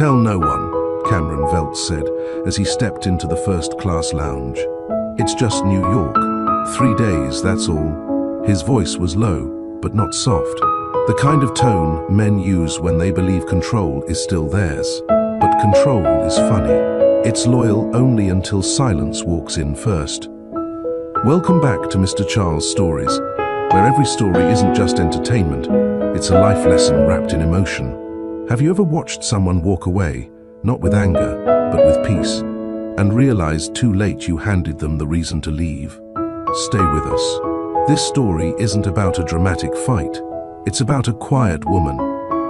Tell no one, Cameron Veltz said as he stepped into the first-class lounge. It's just New York. 3 days, that's all. His voice was low, but not soft. The kind of tone men use when they believe control is still theirs. But control is funny. It's loyal only until silence walks in first. Welcome back to Mr. Charles Stories, where every story isn't just entertainment, it's a life lesson wrapped in emotion. Have you ever watched someone walk away, not with anger, but with peace, and realized too late you handed them the reason to leave? Stay with us. This story isn't about a dramatic fight. It's about a quiet woman,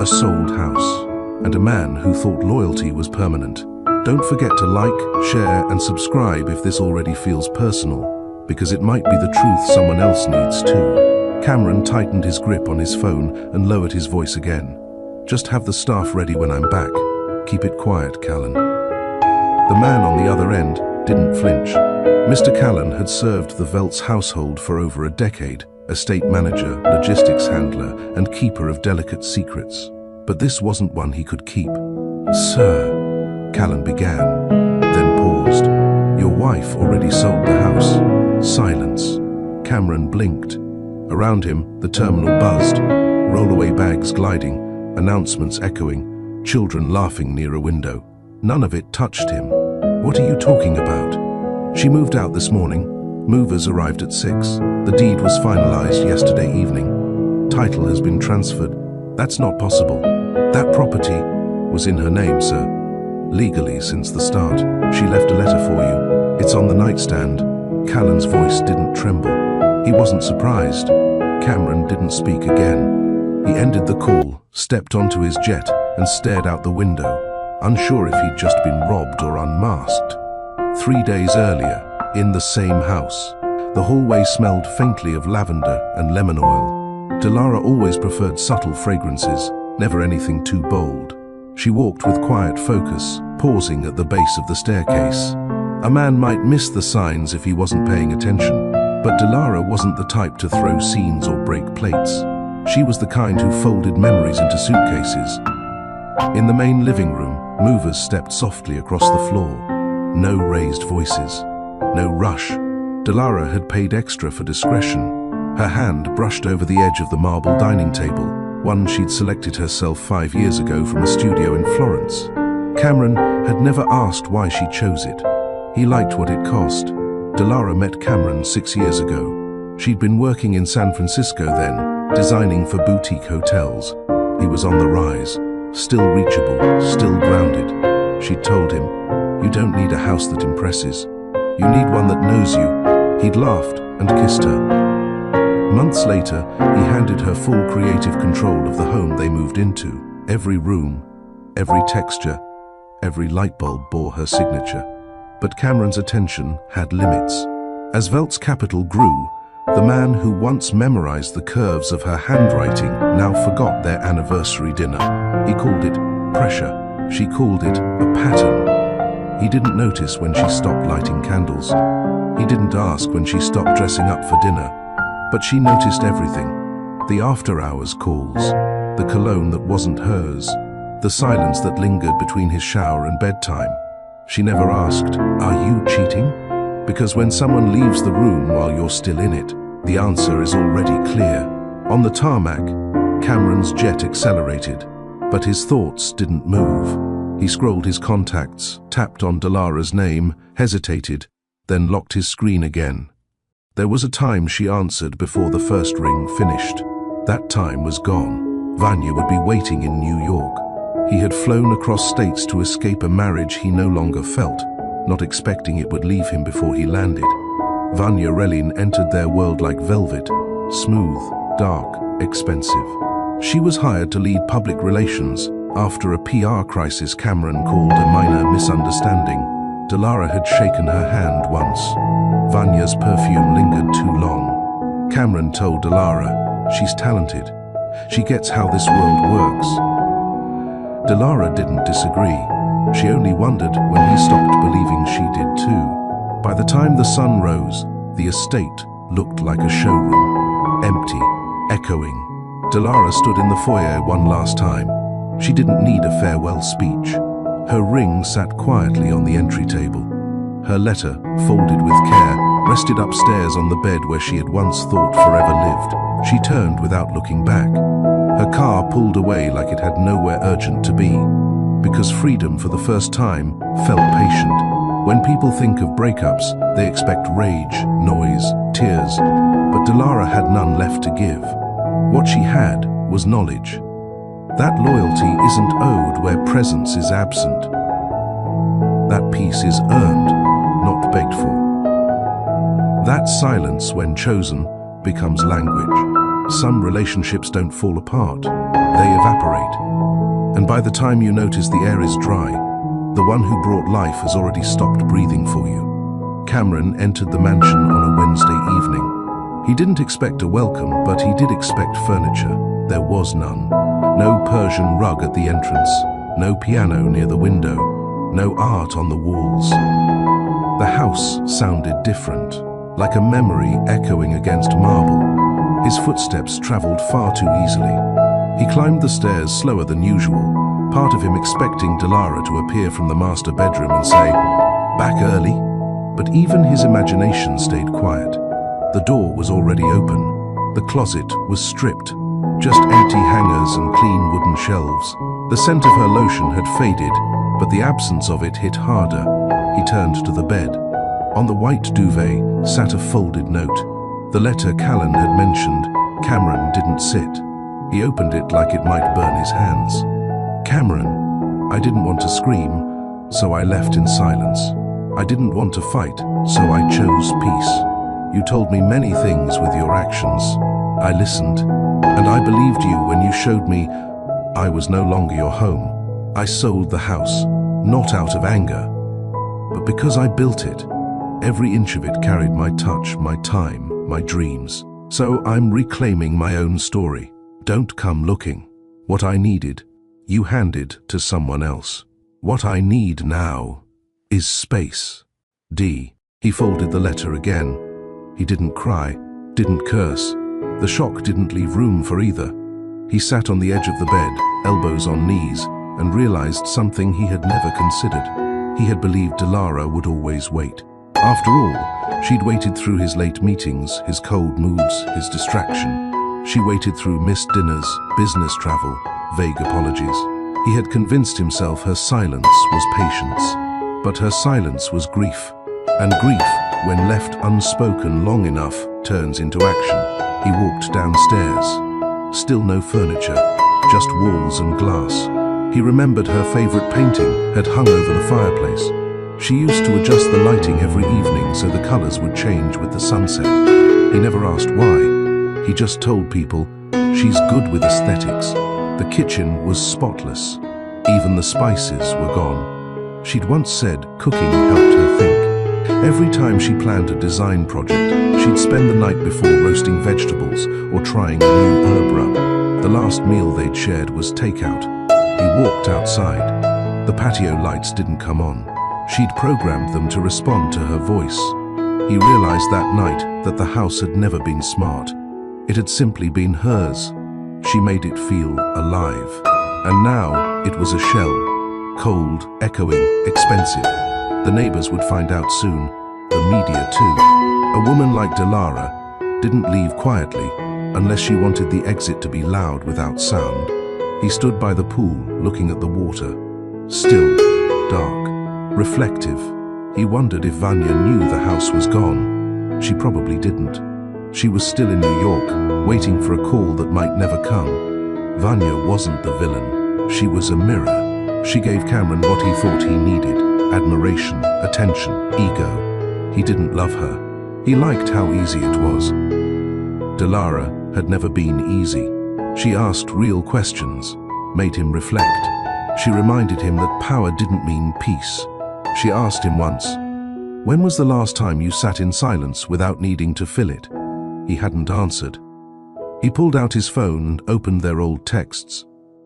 a sold house, and a man who thought loyalty was permanent. Don't forget to like, share, and subscribe if this already feels personal, because it might be the truth someone else needs too. Cameron tightened his grip on his phone and lowered his voice again. Just have the staff ready when I'm back. Keep it quiet, Callan. The man on the other end didn't flinch. Mr. Callan had served the Veltz household for over a decade, estate manager, logistics handler, and keeper of delicate secrets. But this wasn't one he could keep. Sir, Callan began, then paused. Your wife already sold the house. Silence. Cameron blinked. Around him, the terminal buzzed, rollaway bags gliding, announcements echoing, children laughing near a window. None of it touched him. What are you talking about? She moved out this morning. Movers arrived at 6. The deed was finalized yesterday evening. Title has been transferred. That's not possible. That property was in her name, sir. Legally since the start. She left a letter for you. It's on the nightstand. Callan's voice didn't tremble. He wasn't surprised. Cameron didn't speak again. He ended the call, stepped onto his jet, and stared out the window, unsure if he'd just been robbed or unmasked. 3 days earlier, in the same house, the hallway smelled faintly of lavender and lemon oil. Dilara always preferred subtle fragrances, never anything too bold. She walked with quiet focus, pausing at the base of the staircase. A man might miss the signs if he wasn't paying attention, but Dilara wasn't the type to throw scenes or break plates. She was the kind who folded memories into suitcases. In the main living room, movers stepped softly across the floor. No raised voices. No rush. Dilara had paid extra for discretion. Her hand brushed over the edge of the marble dining table, one she'd selected herself 5 years ago from a studio in Florence. Cameron had never asked why she chose it. He liked what it cost. Dilara met Cameron 6 years ago. She'd been working in San Francisco then, designing for boutique hotels. He was on the rise, still reachable, still grounded. She told him, "You don't need a house that impresses. You need one that knows you." He'd laughed and kissed her. Months later, he handed her full creative control of the home they moved into. Every room, every texture, every light bulb bore her signature. But Cameron's attention had limits. As Veltz Capital grew, the man who once memorized the curves of her handwriting now forgot their anniversary dinner. He called it pressure. She called it a pattern. He didn't notice when she stopped lighting candles. He didn't ask when she stopped dressing up for dinner. But she noticed everything. The after-hours calls, the cologne that wasn't hers, the silence that lingered between his shower and bedtime. She never asked, "Are you cheating?" Because when someone leaves the room while you're still in it, the answer is already clear. On the tarmac, Cameron's jet accelerated, but his thoughts didn't move. He scrolled his contacts, tapped on Dilara's name, hesitated, then locked his screen again. There was a time she answered before the first ring finished. That time was gone. Vanya would be waiting in New York. He had flown across states to escape a marriage he no longer felt, not expecting it would leave him before he landed. Vanya Relin entered their world like velvet, smooth, dark, expensive. She was hired to lead public relations. After a PR crisis Cameron called a minor misunderstanding, Dilara had shaken her hand once. Vanya's perfume lingered too long. Cameron told Dilara, "She's talented. She gets how this world works." Dilara didn't disagree. She only wondered when he stopped believing she did too. By the time the sun rose, the estate looked like a showroom, empty, echoing. Dilara stood in the foyer one last time. She didn't need a farewell speech. Her ring sat quietly on the entry table. Her letter, folded with care, rested upstairs on the bed where she had once thought forever lived. She turned without looking back. Her car pulled away like it had nowhere urgent to be, because freedom for the first time felt patient. When people think of breakups, they expect rage, noise, tears, but Dilara had none left to give. What she had was knowledge. That loyalty isn't owed where presence is absent. That peace is earned, not begged for. That silence, when chosen, becomes language. Some relationships don't fall apart, they evaporate. And by the time you notice the air is dry, the one who brought life has already stopped breathing for you. Cameron entered the mansion on a Wednesday evening. He didn't expect a welcome, but he did expect furniture. There was none. No Persian rug at the entrance, no piano near the window, no art on the walls. The house sounded different, like a memory echoing against marble. His footsteps traveled far too easily. He climbed the stairs slower than usual, part of him expecting Dilara to appear from the master bedroom and say, "Back early?" But even his imagination stayed quiet. The door was already open. The closet was stripped, just empty hangers and clean wooden shelves. The scent of her lotion had faded, but the absence of it hit harder. He turned to the bed. On the white duvet sat a folded note. The letter Callan had mentioned, Cameron didn't sit. He opened it like it might burn his hands. "Cameron, I didn't want to scream, so I left in silence. I didn't want to fight, so I chose peace. You told me many things with your actions. I listened, and I believed you when you showed me I was no longer your home. I sold the house, not out of anger, but because I built it. Every inch of it carried my touch, my time, my dreams. So I'm reclaiming my own story. Don't come looking. What I needed, you handed to someone else. What I need now is space. D." He folded the letter again. He didn't cry, didn't curse. The shock didn't leave room for either. He sat on the edge of the bed, elbows on knees, and realized something he had never considered. He had believed Dilara would always wait. After all, she'd waited through his late meetings, his cold moods, his distraction. She waited through missed dinners, business travel, vague apologies. He had convinced himself her silence was patience, but her silence was grief. And grief, when left unspoken long enough, turns into action. He walked downstairs. Still no furniture, just walls and glass. He remembered her favorite painting had hung over the fireplace. She used to adjust the lighting every evening so the colors would change with the sunset. He never asked why. He just told people, she's good with aesthetics. The kitchen was spotless. Even the spices were gone. She'd once said cooking helped her think. Every time she planned a design project, she'd spend the night before roasting vegetables or trying a new herb rub. The last meal they'd shared was takeout. He walked outside. The patio lights didn't come on. She'd programmed them to respond to her voice. He realized that night that the house had never been smart. It had simply been hers. She made it feel alive. And now it was a shell. Cold, echoing, expensive. The neighbors would find out soon. The media too. A woman like Dilara didn't leave quietly unless she wanted the exit to be loud without sound. He stood by the pool, looking at the water. Still, dark, reflective. He wondered if Vanya knew the house was gone. She probably didn't. She was still in New York, waiting for a call that might never come. Vanya wasn't the villain. She was a mirror. She gave Cameron what he thought he needed: admiration, attention, ego. He didn't love her. He liked how easy it was. Dilara had never been easy. She asked real questions, made him reflect. She reminded him that power didn't mean peace. She asked him once, "When was the last time you sat in silence without needing to fill it?" He hadn't answered. He pulled out his phone and opened their old texts.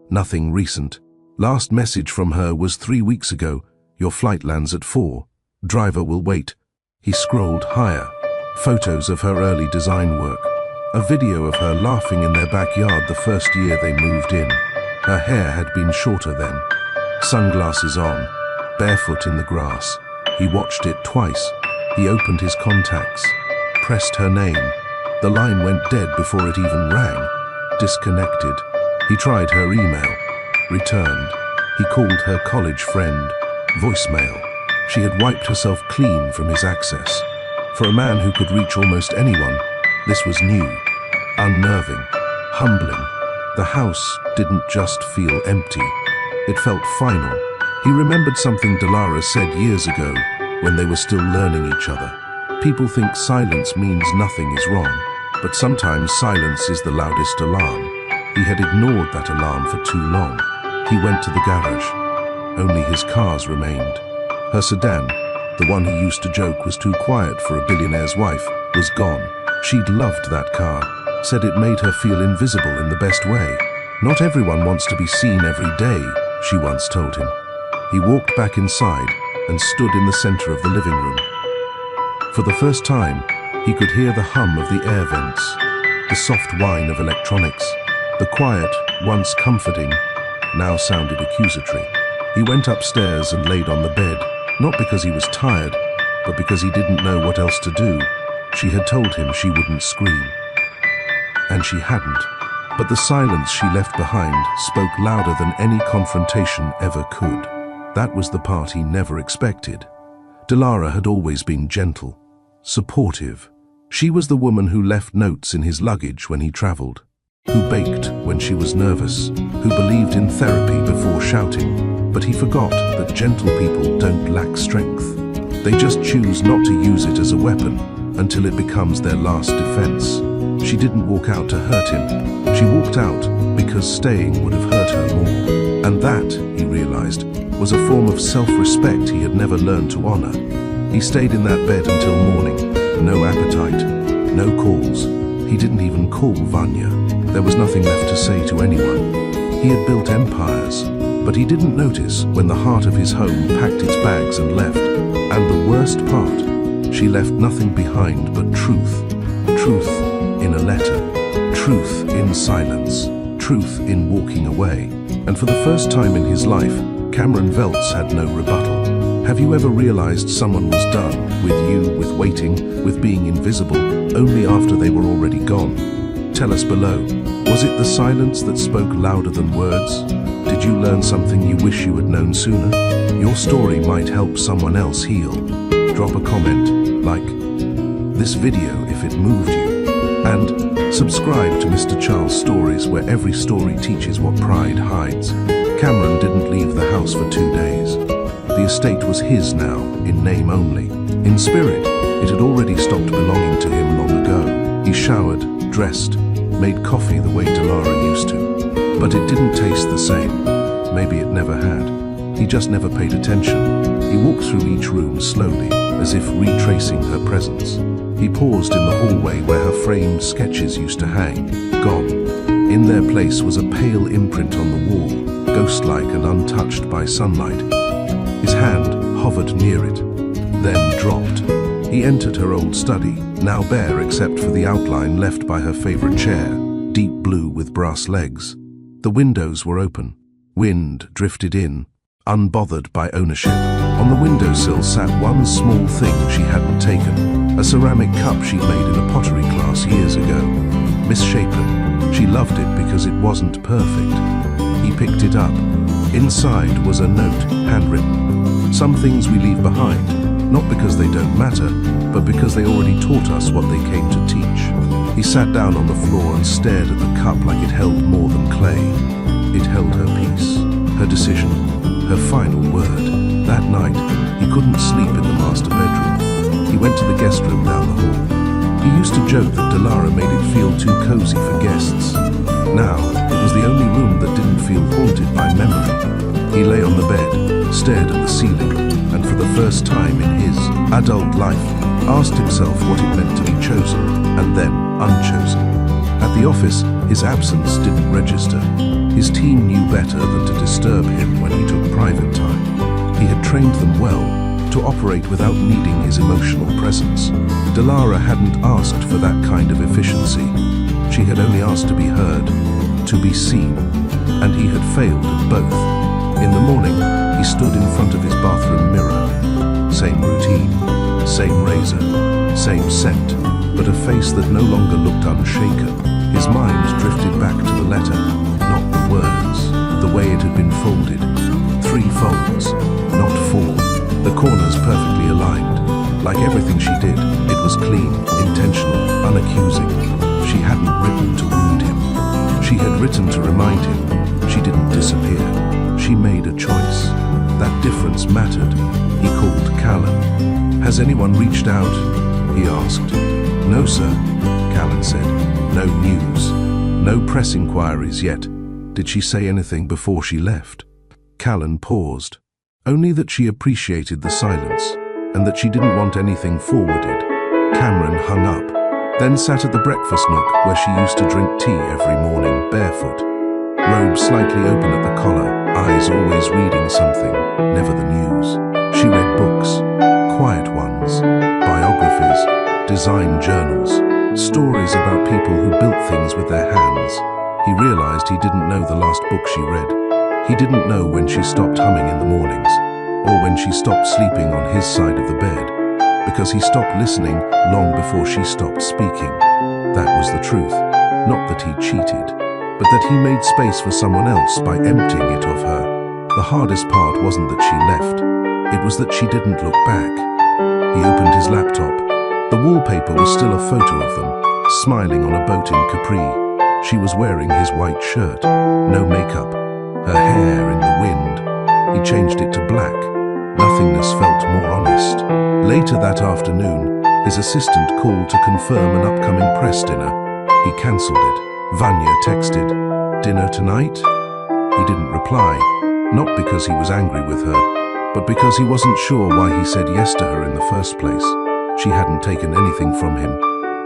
Nothing recent. Last message from her was 3 weeks ago. "Your flight lands at 4. Driver will wait." He scrolled higher. Photos of her early design work. A video of her laughing in their backyard the first year they moved in. Her hair had been shorter then. sunglasses on, barefoot in the grass. He watched it twice. He opened his contacts, pressed her name. The line went dead before it even rang. Disconnected. He tried her email. Returned. He called her college friend. Voicemail. She had wiped herself clean from his access. For a man who could reach almost anyone, this was new, unnerving, humbling. The house didn't just feel empty. It felt final. He remembered something Delara said years ago when they were still learning each other. People think silence means nothing is wrong, but sometimes silence is the loudest alarm. He had ignored that alarm for too long. He went to the garage. Only his cars remained. Her sedan, the one he used to joke was too quiet for a billionaire's wife, was gone. She'd loved that car, said it made her feel invisible in the best way. Not everyone wants to be seen every day, she once told him. He walked back inside and stood in the center of the living room. For the first time, he could hear the hum of the air vents, the soft whine of electronics. The quiet, once comforting, now sounded accusatory. He went upstairs and laid on the bed, not because he was tired, but because he didn't know what else to do. She had told him she wouldn't scream. And she hadn't. But the silence she left behind spoke louder than any confrontation ever could. That was the part he never expected. Delara had always been gentle, supportive. She was the woman who left notes in his luggage when he traveled, who baked when she was nervous, who believed in therapy before shouting. But he forgot that gentle people don't lack strength. They just choose not to use it as a weapon until it becomes their last defense. She didn't walk out to hurt him. She walked out because staying would have hurt her more. And that, he realized, was a form of self-respect he had never learned to honor. He stayed in that bed until morning. No appetite, no calls. He didn't even call Vanya. There was nothing left to say to anyone. He had built empires, but he didn't notice when the heart of his home packed its bags and left. And the worst part, she left nothing behind but truth. Truth in a letter. Truth in silence. Truth in walking away. And for the first time in his life, Cameron Veltz had no rebuttal. Have you ever realized someone was done with you, with waiting, with being invisible, only after they were already gone? Tell us below. Was it the silence that spoke louder than words? Did you learn something you wish you had known sooner? Your story might help someone else heal. Drop a comment, like this video if it moved you, and subscribe to Mr. Charles Stories, where every story teaches what pride hides. Cameron didn't leave the house for 2 days. The estate was his now, in name only. In spirit, it had already stopped belonging to him long ago. He showered, dressed, made coffee the way Delara used to. But it didn't taste the same. Maybe it never had. He just never paid attention. He walked through each room slowly, as if retracing her presence. He paused in the hallway where her framed sketches used to hang. Gone. In their place was a pale imprint on the wall, ghost-like and untouched by sunlight. His hand hovered near it, then dropped. He entered her old study, now bare except for the outline left by her favorite chair, deep blue with brass legs. The windows were open. Wind drifted in, unbothered by ownership. On the windowsill sat one small thing she hadn't taken, a ceramic cup she'd made in a pottery class years ago. Misshapen, she loved it because it wasn't perfect. He picked it up. Inside was a note, handwritten. Some things we leave behind, not because they don't matter, but because they already taught us what they came to teach. He sat down on the floor and stared at the cup like it held more than clay. It held her peace, her decision, her final word. That night, he couldn't sleep in the master bedroom. He went to the guest room down the hall. He used to joke that Delara made it feel too cozy for guests. Now, it was the only room that didn't feel haunted by memory. He lay on the bed, stared at the ceiling, and for the first time in his adult life, asked himself what it meant to be chosen, and then unchosen. At the office, his absence didn't register. His team knew better than to disturb him when he took private time. He had trained them well to operate without needing his emotional presence. Delara hadn't asked for that kind of efficiency. She had only asked to be heard, to be seen, and he had failed at both. In the morning, he stood in front of his bathroom mirror. Same routine, same razor, same scent, but a face that no longer looked unshaken. His mind drifted back to the letter, not the words, the way it had been folded. 3 folds, not 4. The corners perfectly aligned. Like everything she did, it was clean, intentional, unaccusing. She hadn't written to wound him. She had written to remind him. She didn't disappear. She made a choice. That difference mattered. He called Callan. "Has anyone reached out?" he asked. "No, sir," Callan said. "No news. No press inquiries yet. Did she say anything before she left?" Callan paused. Only that she appreciated the silence, and that she didn't want anything forwarded. Cameron hung up, then sat at the breakfast nook where she used to drink tea every morning, barefoot. Robe slightly open at the collar, eyes always reading something, never the news. She read books, quiet ones, biographies, design journals, stories about people who built things with their hands. He realized he didn't know the last book she read. He didn't know when she stopped humming in the mornings, or when she stopped sleeping on his side of the bed, because he stopped listening long before she stopped speaking. That was the truth. Not that he cheated, but that he made space for someone else by emptying it of her. The hardest part wasn't that she left. It was that she didn't look back. He opened his laptop. The wallpaper was still a photo of them, smiling on a boat in Capri. She was wearing his white shirt, no makeup, her hair in the wind. He changed it to black. Nothingness felt more honest. Later that afternoon, his assistant called to confirm an upcoming press dinner. He cancelled it. Vanya texted, "Dinner tonight?" He didn't reply, not because he was angry with her, but because he wasn't sure why he said yes to her in the first place. She hadn't taken anything from him.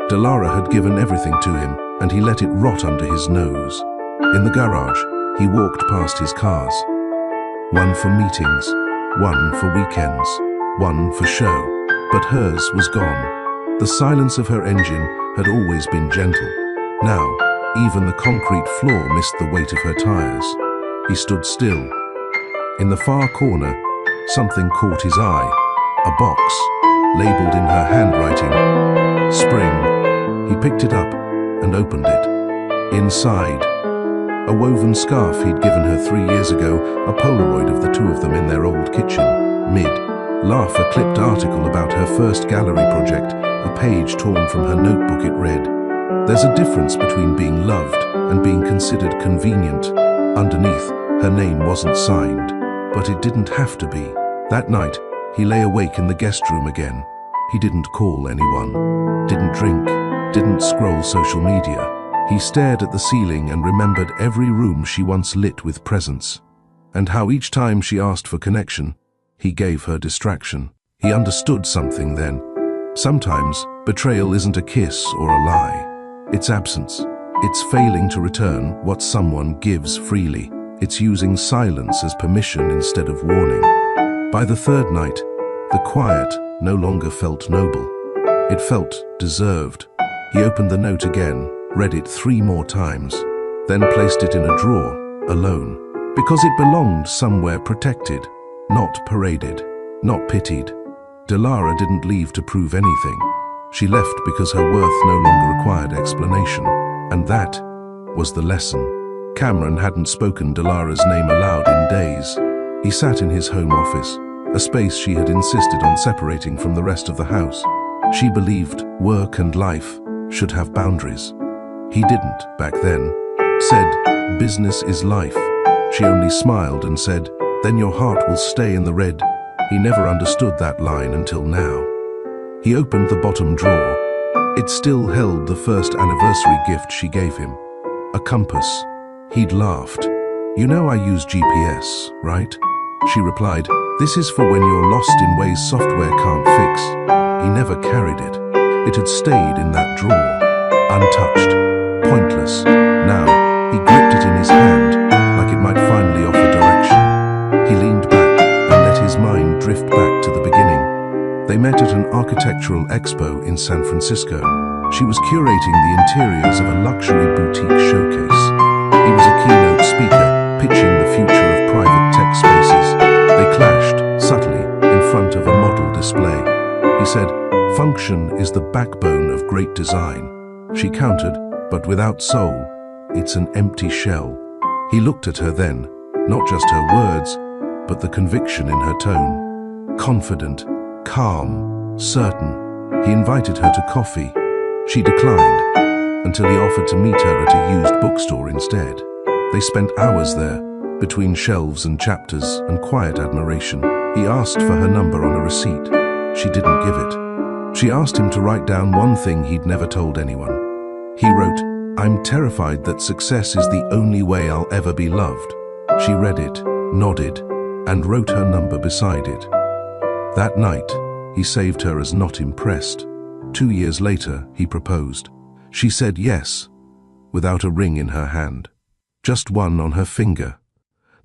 Delara had given everything to him, and he let it rot under his nose. In the garage, he walked past his cars. One for meetings, one for weekends, one for show. But hers was gone. The silence of her engine had always been gentle. Now, even the concrete floor missed the weight of her tires. He stood still. In the far corner, something caught his eye. A box, labeled in her handwriting, "Spring." He picked it up and opened it. Inside, a woven scarf he'd given her 3 years ago, a Polaroid of the 2 of them in their old kitchen. Mid-laugh, a clipped article about her first gallery project, a page torn from her notebook. It read, "There's a difference between being loved and being considered convenient." Underneath, her name wasn't signed, but it didn't have to be. That night, he lay awake in the guest room again. He didn't call anyone, didn't drink, didn't scroll social media. He stared at the ceiling and remembered every room she once lit with presence, and how each time she asked for connection, he gave her distraction. He understood something then. Sometimes, betrayal isn't a kiss or a lie. It's absence. It's failing to return what someone gives freely. It's using silence as permission instead of warning. By the 3rd night, the quiet no longer felt noble. It felt deserved. He opened the note again, read it 3 more times, then placed it in a drawer, alone, because it belonged somewhere protected, not paraded, not pitied. Delara didn't leave to prove anything. She left because her worth no longer required explanation, and that was the lesson. Cameron hadn't spoken Delara's name aloud in days. He sat in his home office, a space she had insisted on separating from the rest of the house. She believed work and life should have boundaries. He didn't, back then. Said, "Business is life." She only smiled and said, "Then your heart will stay in the red." He never understood that line until now. He opened the bottom drawer. It still held the first anniversary gift she gave him, a compass. He'd laughed. "You know I use GPS, right?" She replied, "This is for when you're lost in ways software can't fix." He never carried it. It had stayed in that drawer, untouched, pointless. Now, he gripped it in his hand, like it might finally offer direction. He leaned back and let his mind drift back to the beginning. They met at an architectural expo in San Francisco. She was curating the interiors of a luxury boutique showcase. He was a keynote speaker, pitching the future of private tech space. He said, "Function is the backbone of great design." She countered, "But without soul, it's an empty shell." He looked at her then, not just her words, but the conviction in her tone. Confident, calm, certain. He invited her to coffee. She declined, until he offered to meet her at a used bookstore instead. They spent hours there, between shelves and chapters and quiet admiration. He asked for her number on a receipt. She didn't give it. She asked him to write down one thing he'd never told anyone. He wrote, "I'm terrified that success is the only way I'll ever be loved." She read it, nodded, and wrote her number beside it. That night, he saved her as not impressed. 2 years later, he proposed. She said yes, without a ring in her hand, just one on her finger.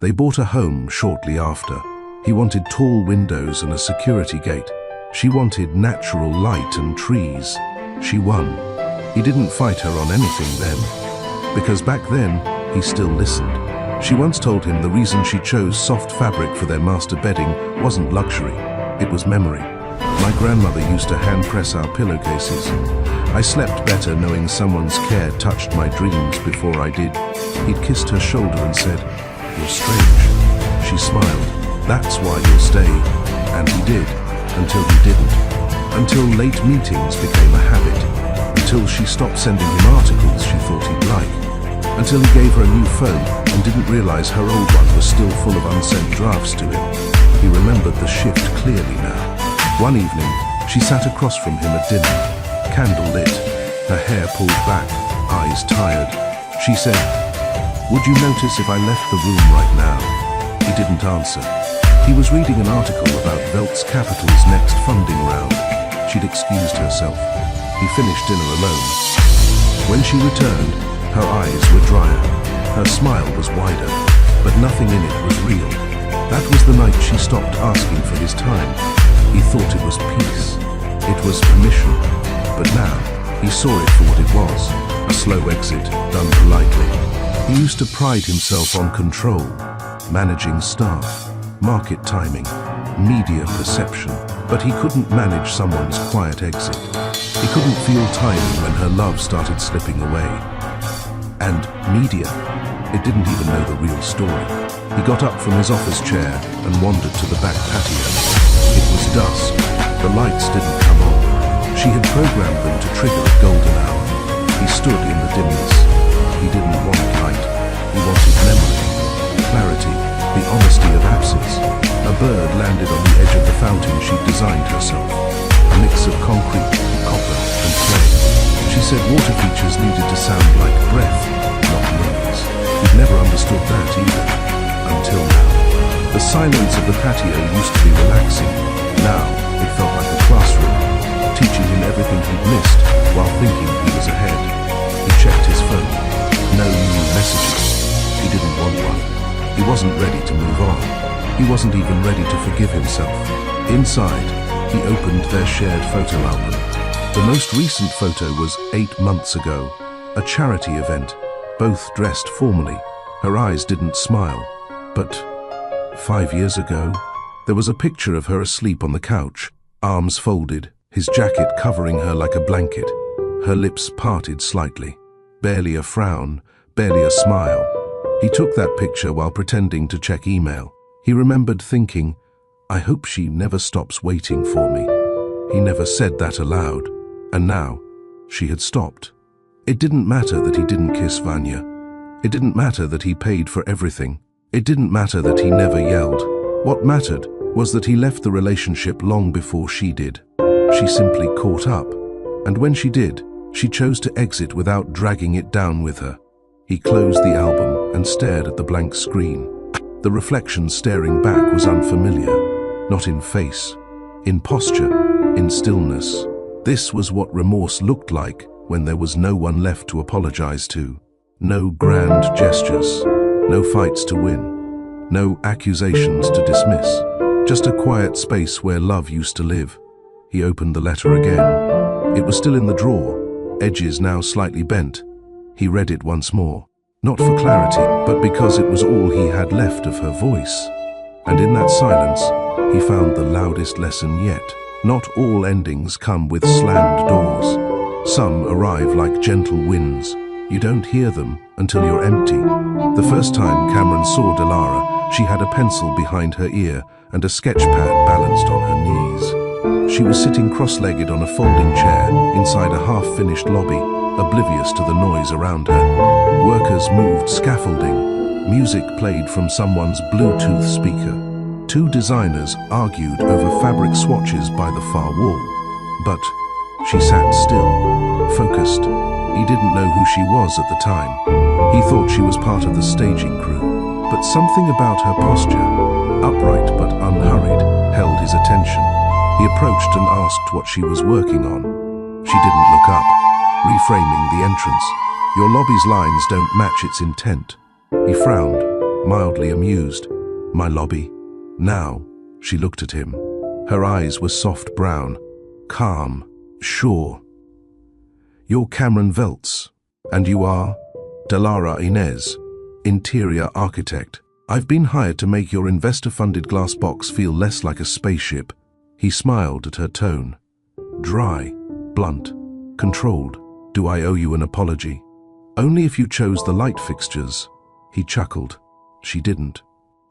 They bought a home shortly after. He wanted tall windows and a security gate. She wanted natural light and trees. She won. He didn't fight her on anything then, because back then, he still listened. She once told him the reason she chose soft fabric for their master bedding wasn't luxury, it was memory. "My grandmother used to hand press our pillowcases. I slept better knowing someone's care touched my dreams before I did." He'd kissed her shoulder and said, "You're strange." She smiled. "That's why you'll stay." And he did, until he didn't. Until late meetings became a habit. Until she stopped sending him articles she thought he'd like. Until he gave her a new phone and didn't realize her old one was still full of unsent drafts to him. He remembered the shift clearly now. One evening, she sat across from him at dinner, candle lit, her hair pulled back, eyes tired. She said, "Would you notice if I left the room right now?" He didn't answer. He was reading an article about Velt's Capital's next funding round. She'd excused herself. He finished dinner alone. When she returned, her eyes were drier. Her smile was wider, but nothing in it was real. That was the night she stopped asking for his time. He thought it was peace. It was permission. But now, he saw it for what it was, a slow exit done politely. He used to pride himself on control, managing staff, market timing, media perception, but he couldn't manage someone's quiet exit. He couldn't feel tiny when her love started slipping away. And media, it didn't even know the real story. He got up from his office chair and wandered to the back patio. It was dusk. The lights didn't come on. She had programmed them to trigger a golden hour. He stood in the dimness. He didn't want light. He wanted memory, clarity, the honesty of absence. A bird landed on the edge of the fountain she'd designed herself. A mix of concrete, copper, and clay. She said water features needed to sound like breath, not noise. He'd never understood that either, until now. The silence of the patio used to be relaxing. Now, it felt like a classroom, teaching him everything he'd missed while thinking he was ahead. He checked his phone. No new messages. He didn't want one. He wasn't ready to move on. He wasn't even ready to forgive himself. Inside, he opened their shared photo album. The most recent photo was 8 months ago, a charity event, both dressed formally. Her eyes didn't smile. But 5 years ago, there was a picture of her asleep on the couch, arms folded, his jacket covering her like a blanket, her lips parted slightly. Barely a frown, barely a smile. He took that picture while pretending to check email. He remembered thinking, "I hope she never stops waiting for me." He never said that aloud. And now, she had stopped. It didn't matter that he didn't kiss Vanya. It didn't matter that he paid for everything. It didn't matter that he never yelled. What mattered was that he left the relationship long before she did. She simply caught up. And when she did, she chose to exit without dragging it down with her. He closed the album and stared at the blank screen. The reflection staring back was unfamiliar. Not in face, in posture, in stillness. This was what remorse looked like when there was no one left to apologize to. No grand gestures, no fights to win, no accusations to dismiss. Just a quiet space where love used to live. He opened the letter again. It was still in the drawer, edges now slightly bent. He read it once more, not for clarity, but because it was all he had left of her voice. And in that silence, he found the loudest lesson yet. Not all endings come with slammed doors. Some arrive like gentle winds. You don't hear them until you're empty. The first time Cameron saw Delara, she had a pencil behind her ear and a sketch pad balanced on her knees. She was sitting cross-legged on a folding chair inside a half-finished lobby, oblivious to the noise around her. Workers moved scaffolding. Music played from someone's Bluetooth speaker. Two designers argued over fabric swatches by the far wall. But she sat still, focused. He didn't know who she was at the time. He thought she was part of the staging crew. But something about her posture, upright but unhurried, held his attention. He approached and asked what she was working on. She didn't look up, reframing the entrance. Your lobby's lines don't match its intent. He frowned, mildly amused. My lobby? Now, she looked at him. Her eyes were soft brown, calm, sure. You're Cameron Veltz, and you are Delara Inez, interior architect. I've been hired to make your investor-funded glass box feel less like a spaceship. He smiled at her tone. Dry, blunt, controlled. Do I owe you an apology? Only if you chose the light fixtures. He chuckled. She didn't.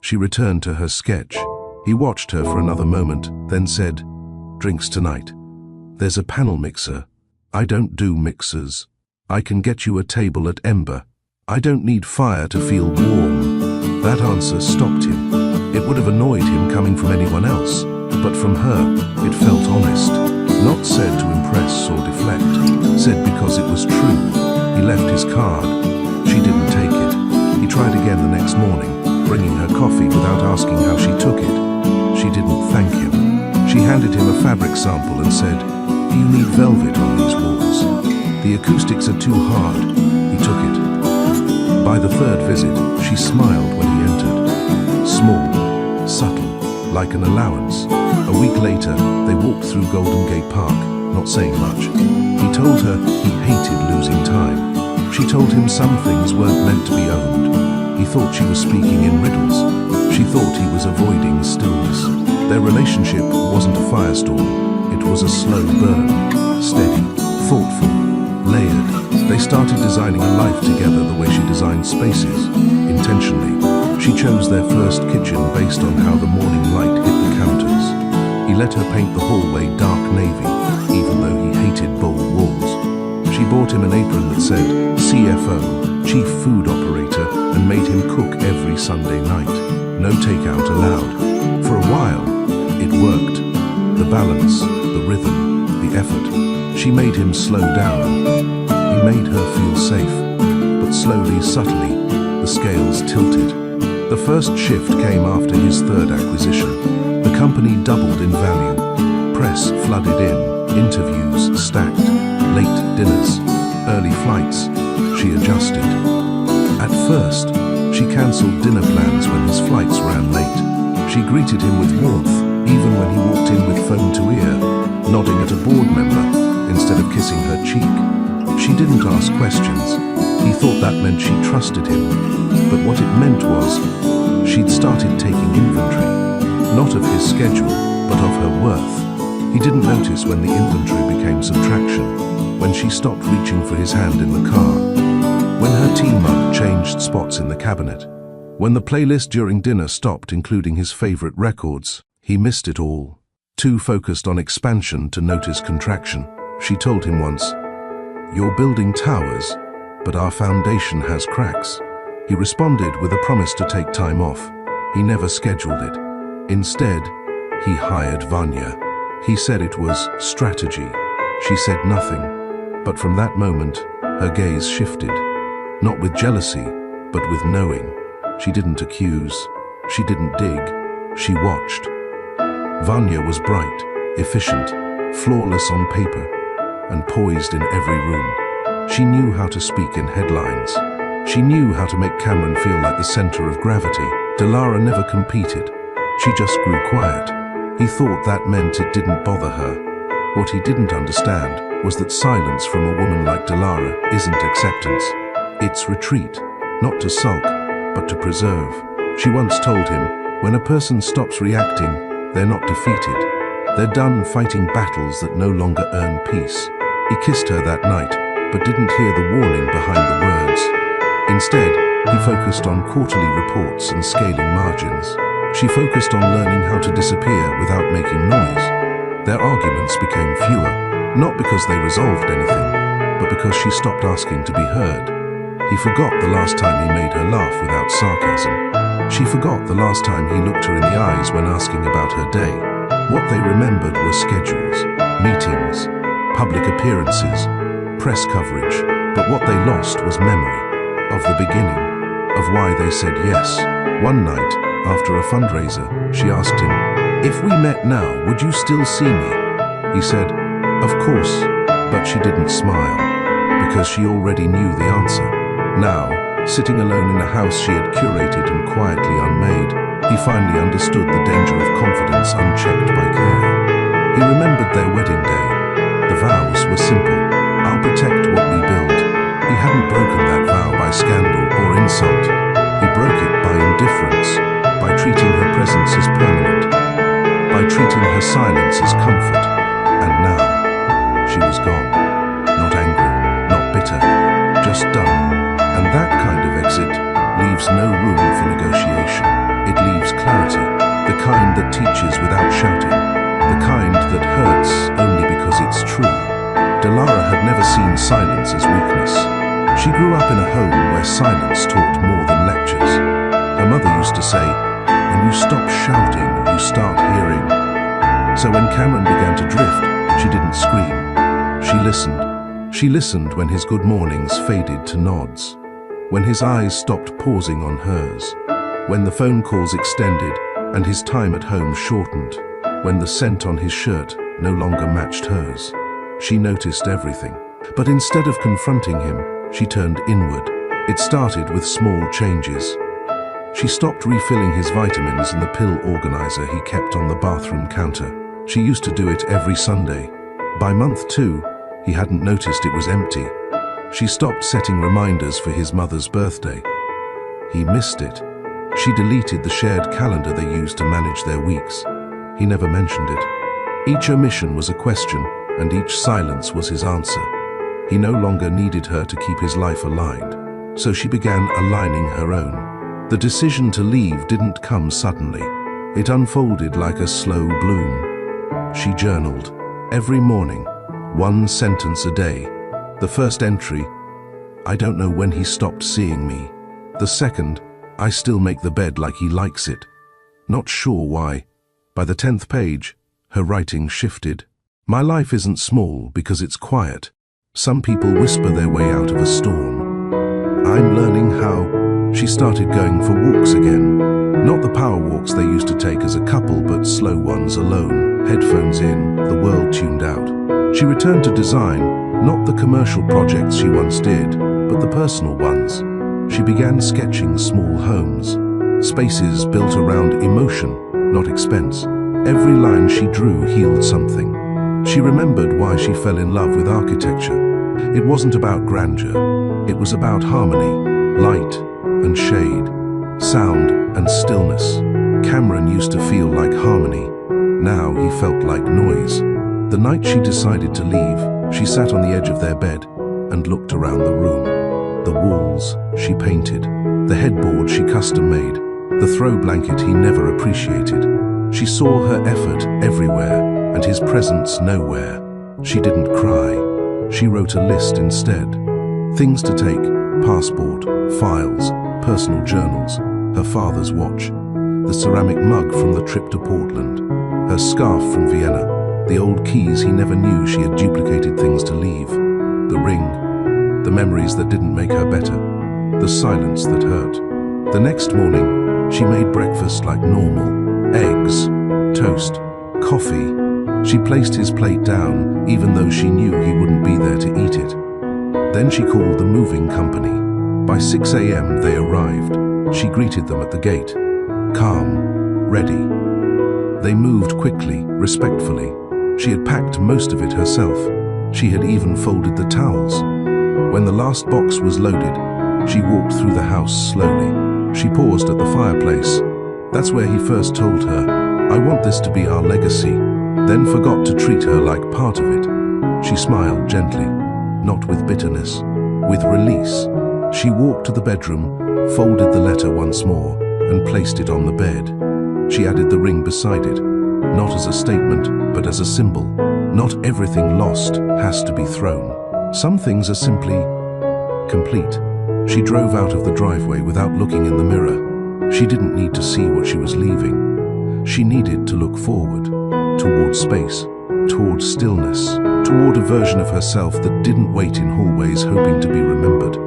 She returned to her sketch. He watched her for another moment, then said, Drinks tonight. There's a panel mixer. I don't do mixers. I can get you a table at Ember. I don't need fire to feel warm. That answer stopped him. It would have annoyed him coming from anyone else, but from her, it felt honest. Not said to impress or deflect, said because it was true. He left his card. She didn't take it. He tried again the next morning, bringing her coffee without asking how she took it. She didn't thank him. She handed him a fabric sample and said, Do you need velvet on these walls? The acoustics are too hard. He took it. By the third visit, she smiled when he entered. Small, subtle, like an allowance. A week later, they walked through Golden Gate Park, not saying much. He told her he hated losing time. She told him some things weren't meant to be owned. He thought she was speaking in riddles. She thought he was avoiding stillness. Their relationship wasn't a firestorm. It was a slow burn, steady, thoughtful, layered. They started designing a life together the way she designed spaces, intentionally. She chose their first kitchen based on how the morning light hit the counters. He let her paint the hallway dark navy, even though he hated bold walls. She bought him an apron that said CFO, Chief Food Operator, and made him cook every Sunday night. No takeout allowed. For a while, it worked. The balance, the rhythm, the effort. She made him slow down. He made her feel safe. But slowly, subtly, the scales tilted. The first shift came after his third acquisition. The company doubled in value. Press flooded in. Interviews stacked. Late dinners. Early flights. She adjusted. At first, she cancelled dinner plans when his flights ran late. She greeted him with warmth, even when he walked in with phone to ear, nodding at a board member instead of kissing her cheek. She didn't ask questions. He thought that meant she trusted him. But what it meant was, she'd started taking inventory, not of his schedule, but of her worth. He didn't notice when the inventory became subtraction, when she stopped reaching for his hand in the car, when her tea mug changed spots in the cabinet, when the playlist during dinner stopped including his favorite records. He missed it all, too focused on expansion to notice contraction. She told him once, You're building towers, but our foundation has cracks. He responded with a promise to take time off. He never scheduled it. Instead, he hired Vanya. He said it was strategy. She said nothing. But from that moment, her gaze shifted. Not with jealousy, but with knowing. She didn't accuse. She didn't dig. She watched. Vanya was bright, efficient, flawless on paper, and poised in every room. She knew how to speak in headlines. She knew how to make Cameron feel like the center of gravity. Delara never competed. She just grew quiet. He thought that meant it didn't bother her. What he didn't understand was that silence from a woman like Delara isn't acceptance. It's retreat, not to sulk, but to preserve. She once told him, when a person stops reacting, they're not defeated. They're done fighting battles that no longer earn peace. He kissed her that night, but didn't hear the warning behind the words. Instead, he focused on quarterly reports and scaling margins. She focused on learning how to disappear without making noise. Their arguments became fewer, not because they resolved anything, but because she stopped asking to be heard. He forgot the last time he made her laugh without sarcasm. She forgot the last time he looked her in the eyes when asking about her day. What they remembered were schedules, meetings, public appearances, press coverage, but what they lost was memory of the beginning, of why they said yes. One night, after a fundraiser, she asked him, "If we met now, would you still see me?" He said, "Of course," but she didn't smile, because she already knew the answer. Now, sitting alone in a house she had curated and quietly unmade, he finally understood the danger of confidence unchecked by care. He remembered their wedding day. The vows were simple. "I'll protect what we build." He hadn't broken that vow by scandal or insult. He broke it by indifference, by treating her presence as permanent, by treating her silence as comfort. And now, she was gone. Not angry, not bitter, just done. And that kind of exit leaves no room for negotiation. It leaves clarity, the kind that teaches without shouting, the kind that hurts only because it's true. Delara had never seen silence as weakness. She grew up in a home where silence taught more than lectures. Her mother used to say, "When you stop shouting, you start hearing." So when Cameron began to drift, she didn't scream. She listened. She listened when his good mornings faded to nods, when his eyes stopped pausing on hers, when the phone calls extended and his time at home shortened, when the scent on his shirt no longer matched hers. She noticed everything. But instead of confronting him, she turned inward. It started with small changes. She stopped refilling his vitamins in the pill organizer he kept on the bathroom counter. She used to do it every Sunday. By month 2, he hadn't noticed it was empty. She stopped setting reminders for his mother's birthday. He missed it. She deleted the shared calendar they used to manage their weeks. He never mentioned it. Each omission was a question, and each silence was his answer. He no longer needed her to keep his life aligned, so she began aligning her own. The decision to leave didn't come suddenly. It unfolded like a slow bloom. She journaled. Every morning, 1 sentence a day. The first entry, "I don't know when he stopped seeing me." The second, "I still make the bed like he likes it." Not sure why. By the 10th page, her writing shifted. "My life isn't small because it's quiet. Some people whisper their way out of a storm. I'm learning how." She started going for walks again. Not the power walks they used to take as a couple, but slow ones alone, headphones in, the world tuned out. She returned to design, not the commercial projects she once did, but the personal ones. She began sketching small homes, spaces built around emotion, not expense. Every line she drew healed something. She remembered why she fell in love with architecture. It wasn't about grandeur. It was about harmony, light and shade, sound and stillness. Cameron used to feel like harmony. Now he felt like noise. The night she decided to leave, she sat on the edge of their bed and looked around the room. The walls she painted, the headboard she custom made, the throw blanket he never appreciated. She saw her effort everywhere and his presence nowhere. She didn't cry. She wrote a list instead. Things to take: passport, files, personal journals, her father's watch, the ceramic mug from the trip to Portland, her scarf from Vienna, the old keys he never knew she had duplicated things to leave, the ring, the memories that didn't make her better, the silence that hurt. The next morning, she made breakfast like normal: eggs, toast, coffee. She placed his plate down, even though she knew he wouldn't be there to eat it. Then she called the moving company. By 6 a.m. they arrived. She greeted them at the gate. Calm, ready. They moved quickly, respectfully. She had packed most of it herself. She had even folded the towels. When the last box was loaded, she walked through the house slowly. She paused at the fireplace. That's where he first told her, "I want this to be our legacy." then forgot to treat her like part of it. She smiled gently, not with bitterness, with release. She walked to the bedroom, folded the letter once more, and placed it on the bed. She added the ring beside it, not as a statement, but as a symbol. Not everything lost has to be thrown. Some things are simply complete. She drove out of the driveway without looking in the mirror. She didn't need to see what she was leaving. She needed to look forward, toward space, toward stillness, toward a version of herself that didn't wait in hallways hoping to be remembered.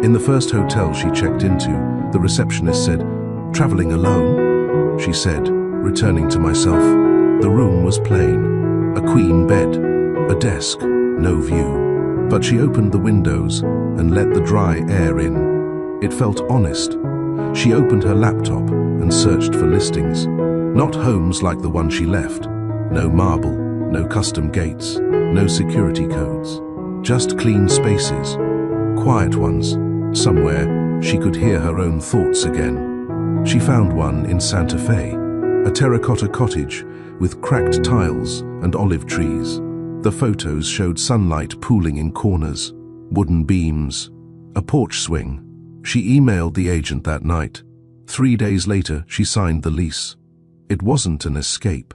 In the first hotel she checked into, the receptionist said, "Traveling alone?" She said, returning to myself. The room was plain, a queen bed, a desk, no view. But she opened the windows and let the dry air in. It felt honest. She opened her laptop and searched for listings. Not homes like the one she left. No marble, no custom gates, no security codes. Just clean spaces, quiet ones. Somewhere she could hear her own thoughts again. She found one in Santa Fe, a terracotta cottage with cracked tiles and olive trees. The photos showed sunlight pooling in corners, wooden beams, a porch swing. She emailed the agent that night. 3 days later, she signed the lease. It wasn't an escape.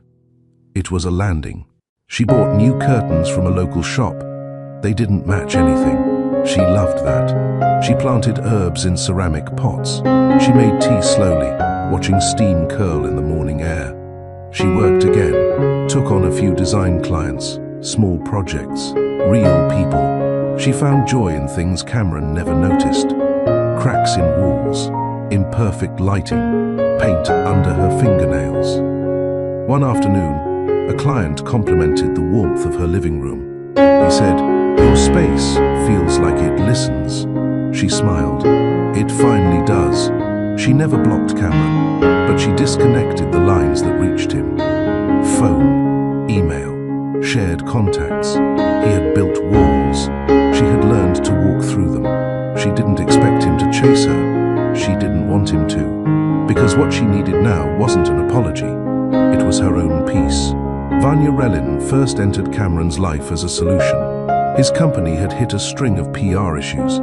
It was a landing. She bought new curtains from a local shop. They didn't match anything. She loved that. She planted herbs in ceramic pots. She made tea slowly, watching steam curl in the morning air. She worked again, took on a few design clients, small projects, real people. She found joy in things Cameron never noticed. Cracks in walls, imperfect lighting, paint under her fingernails. One afternoon, a client complimented the warmth of her living room. He said, "Your space feels like it listens." She smiled. It finally does. She never blocked Cameron, but she disconnected the lines that reached him. Phone, email, shared contacts. He had built walls. She had learned to walk through them. She didn't expect him to chase her. She didn't want him to. Because what she needed now wasn't an apology. It was her own peace. Vanya Relin first entered Cameron's life as a solution. His company had hit a string of PR issues,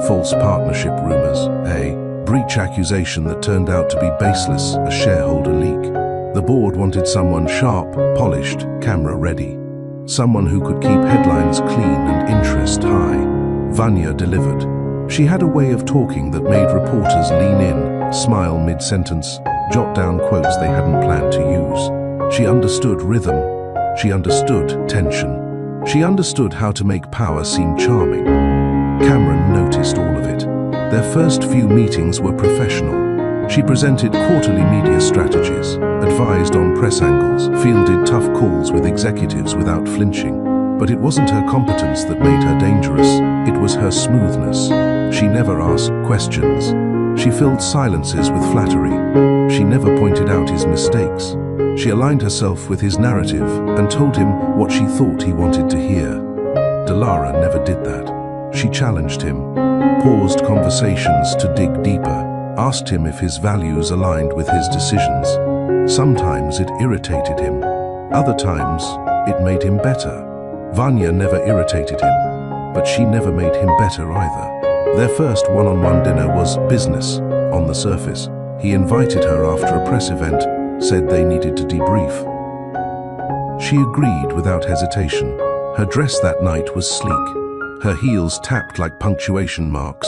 false partnership rumors, a breach accusation that turned out to be baseless, a shareholder leak. The board wanted someone sharp, polished, camera-ready. Someone who could keep headlines clean and interest high. Vanya delivered. She had a way of talking that made reporters lean in, smile mid-sentence, jot down quotes they hadn't planned to use. She understood rhythm. She understood tension. She understood how to make power seem charming. Cameron noticed all of it. Their first few meetings were professional. She presented quarterly media strategies, advised on press angles, fielded tough calls with executives without flinching. But it wasn't her competence that made her dangerous. It was her smoothness. She never asked questions. She filled silences with flattery. She never pointed out his mistakes. She aligned herself with his narrative and told him what she thought he wanted to hear. Delara never did that. She challenged him, paused conversations to dig deeper, asked him if his values aligned with his decisions. Sometimes it irritated him. Other times, it made him better. Vanya never irritated him, but she never made him better either. Their first one-on-one dinner was business, on the surface. He invited her after a press event, said they needed to debrief. She agreed without hesitation. Her dress that night was sleek. Her heels tapped like punctuation marks.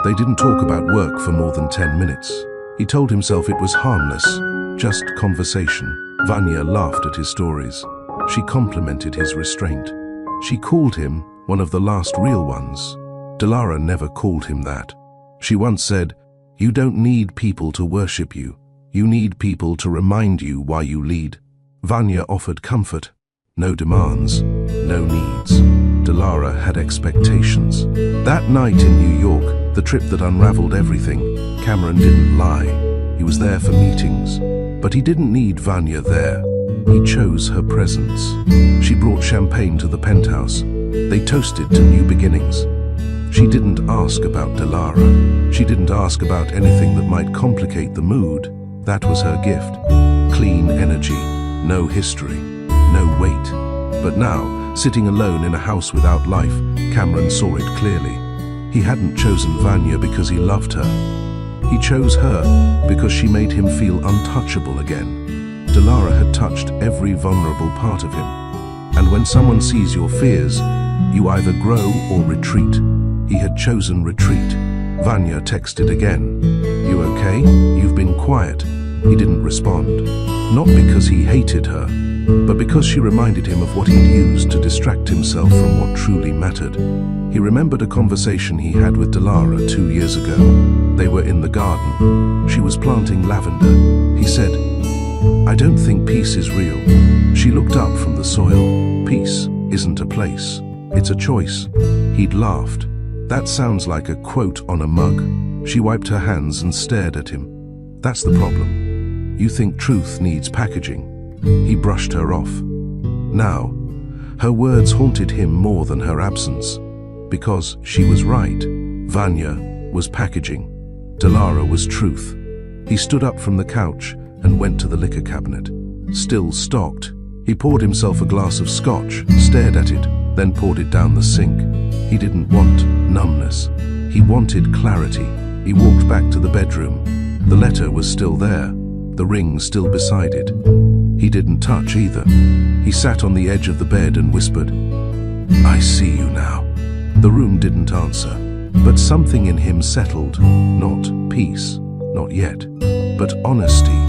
They didn't talk about work for more than 10 minutes. He told himself it was harmless, just conversation. Vanya laughed at his stories. She complimented his restraint. She called him one of the last real ones. Delara never called him that. She once said, "You don't need people to worship you. You need people to remind you why you lead." Vanya offered comfort. No demands, no needs. Delara had expectations. That night in New York, the trip that unraveled everything, Cameron didn't lie. He was there for meetings, but he didn't need Vanya there. He chose her presence. She brought champagne to the penthouse. They toasted to new beginnings. She didn't ask about Delara. She didn't ask about anything that might complicate the mood. That was her gift. Clean energy, no history, no weight. But now, sitting alone in a house without life, Cameron saw it clearly. He hadn't chosen Vanya because he loved her. He chose her because she made him feel untouchable again. Dilara had touched every vulnerable part of him. And when someone sees your fears, you either grow or retreat. He had chosen retreat. Vanya texted again. "You okay? You've been quiet." He didn't respond. Not because he hated her, but because she reminded him of what he'd used to distract himself from what truly mattered. He remembered a conversation he had with Dilara 2 years ago. They were in the garden. She was planting lavender. He said, "I don't think peace is real." She looked up from the soil. "Peace isn't a place. It's a choice." He'd laughed. "That sounds like a quote on a mug." She wiped her hands and stared at him. "That's the problem. You think truth needs packaging." He brushed her off. Now, her words haunted him more than her absence. Because she was right. Vanya was packaging. Dilara was truth. He stood up from the couch and went to the liquor cabinet. Still stocked, he poured himself a glass of scotch, stared at it, then poured it down the sink. He didn't want numbness. He wanted clarity. He walked back to the bedroom. The letter was still there, the ring still beside it. He didn't touch either. He sat on the edge of the bed and whispered, "I see you now." The room didn't answer, but something in him settled. Not peace, not yet, but honesty.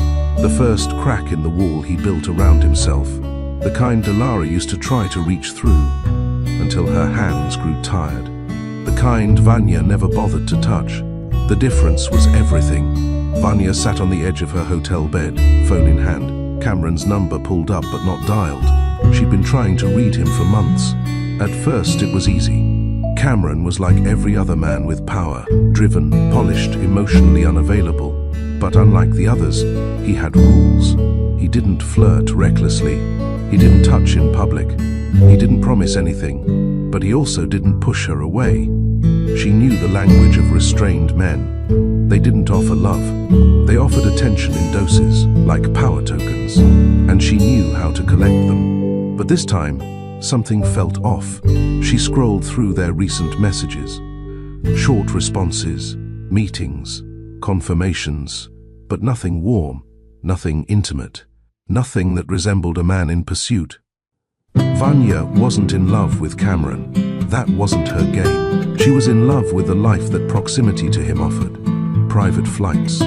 The first crack in the wall he built around himself, the kind Dilara used to try to reach through, until her hands grew tired. The kind Vanya never bothered to touch. The difference was everything. Vanya sat on the edge of her hotel bed, phone in hand. Cameron's number pulled up but not dialed. She'd been trying to read him for months. At first it was easy. Cameron was like every other man with power, driven, polished, emotionally unavailable. But unlike the others, he had rules. He didn't flirt recklessly. He didn't touch in public. He didn't promise anything. But he also didn't push her away. She knew the language of restrained men. They didn't offer love. They offered attention in doses, like power tokens. And she knew how to collect them. But this time, something felt off. She scrolled through their recent messages. Short responses, meetings, confirmations, but nothing warm, nothing intimate, nothing that resembled a man in pursuit. Vanya wasn't in love with Cameron. That wasn't her game. She was in love with the life that proximity to him offered. Private flights,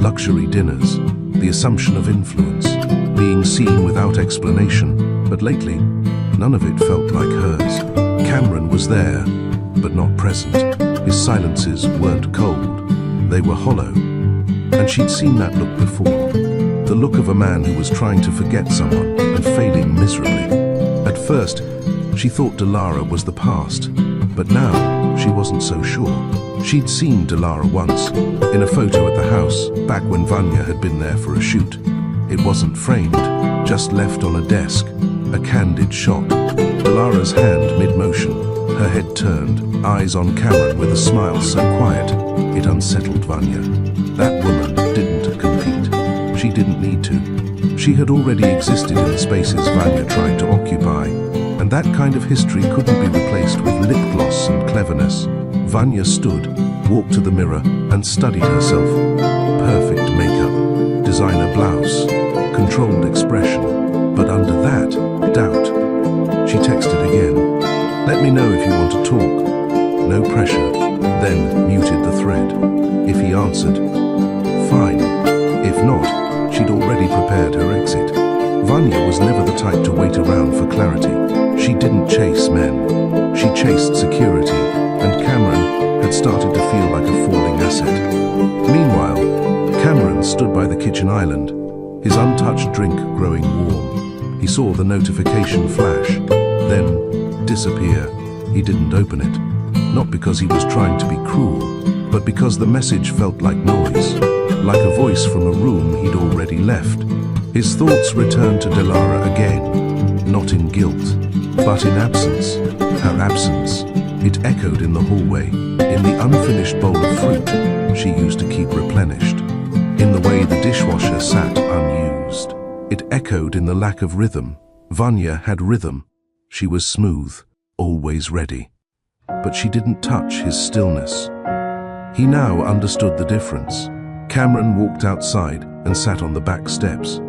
luxury dinners, the assumption of influence, being seen without explanation. But lately, none of it felt like hers. Cameron was there, but not present. His silences weren't cold, they were hollow. And she'd seen that look before. The look of a man who was trying to forget someone and failing miserably. At first, she thought Dilara was the past, but now she wasn't so sure. She'd seen Dilara once, in a photo at the house, back when Vanya had been there for a shoot. It wasn't framed, just left on a desk, a candid shot. Dilara's hand mid-motion, her head turned, eyes on Cameron with a smile so quiet, it unsettled Vanya. That woman didn't compete. She didn't need to. She had already existed in the spaces Vanya tried to occupy, and that kind of history couldn't be replaced with lip gloss and cleverness. Vanya stood, walked to the mirror, and studied herself. Perfect makeup, designer blouse, controlled expression, but under that, doubt. She texted again. "Let me know if you want to talk." No pressure, then muted the thread. If he answered, fine. If not, she'd already prepared her exit. Vanya was never the type to wait around for clarity. She didn't chase men. She chased security, and Cameron had started to feel like a falling asset. Meanwhile, Cameron stood by the kitchen island, his untouched drink growing warm. He saw the notification flash, then disappear. He didn't open it, not because he was trying to be cruel, but because the message felt like noise, like a voice from a room he'd already left. His thoughts returned to Dilara again, not in guilt, but in absence. Her absence. It echoed in the hallway, in the unfinished bowl of fruit she used to keep replenished, in the way the dishwasher sat unused. It echoed in the lack of rhythm, Vanya had rhythm. She was smooth, always ready. But she didn't touch his stillness. He now understood the difference. Cameron walked outside and sat on the back steps.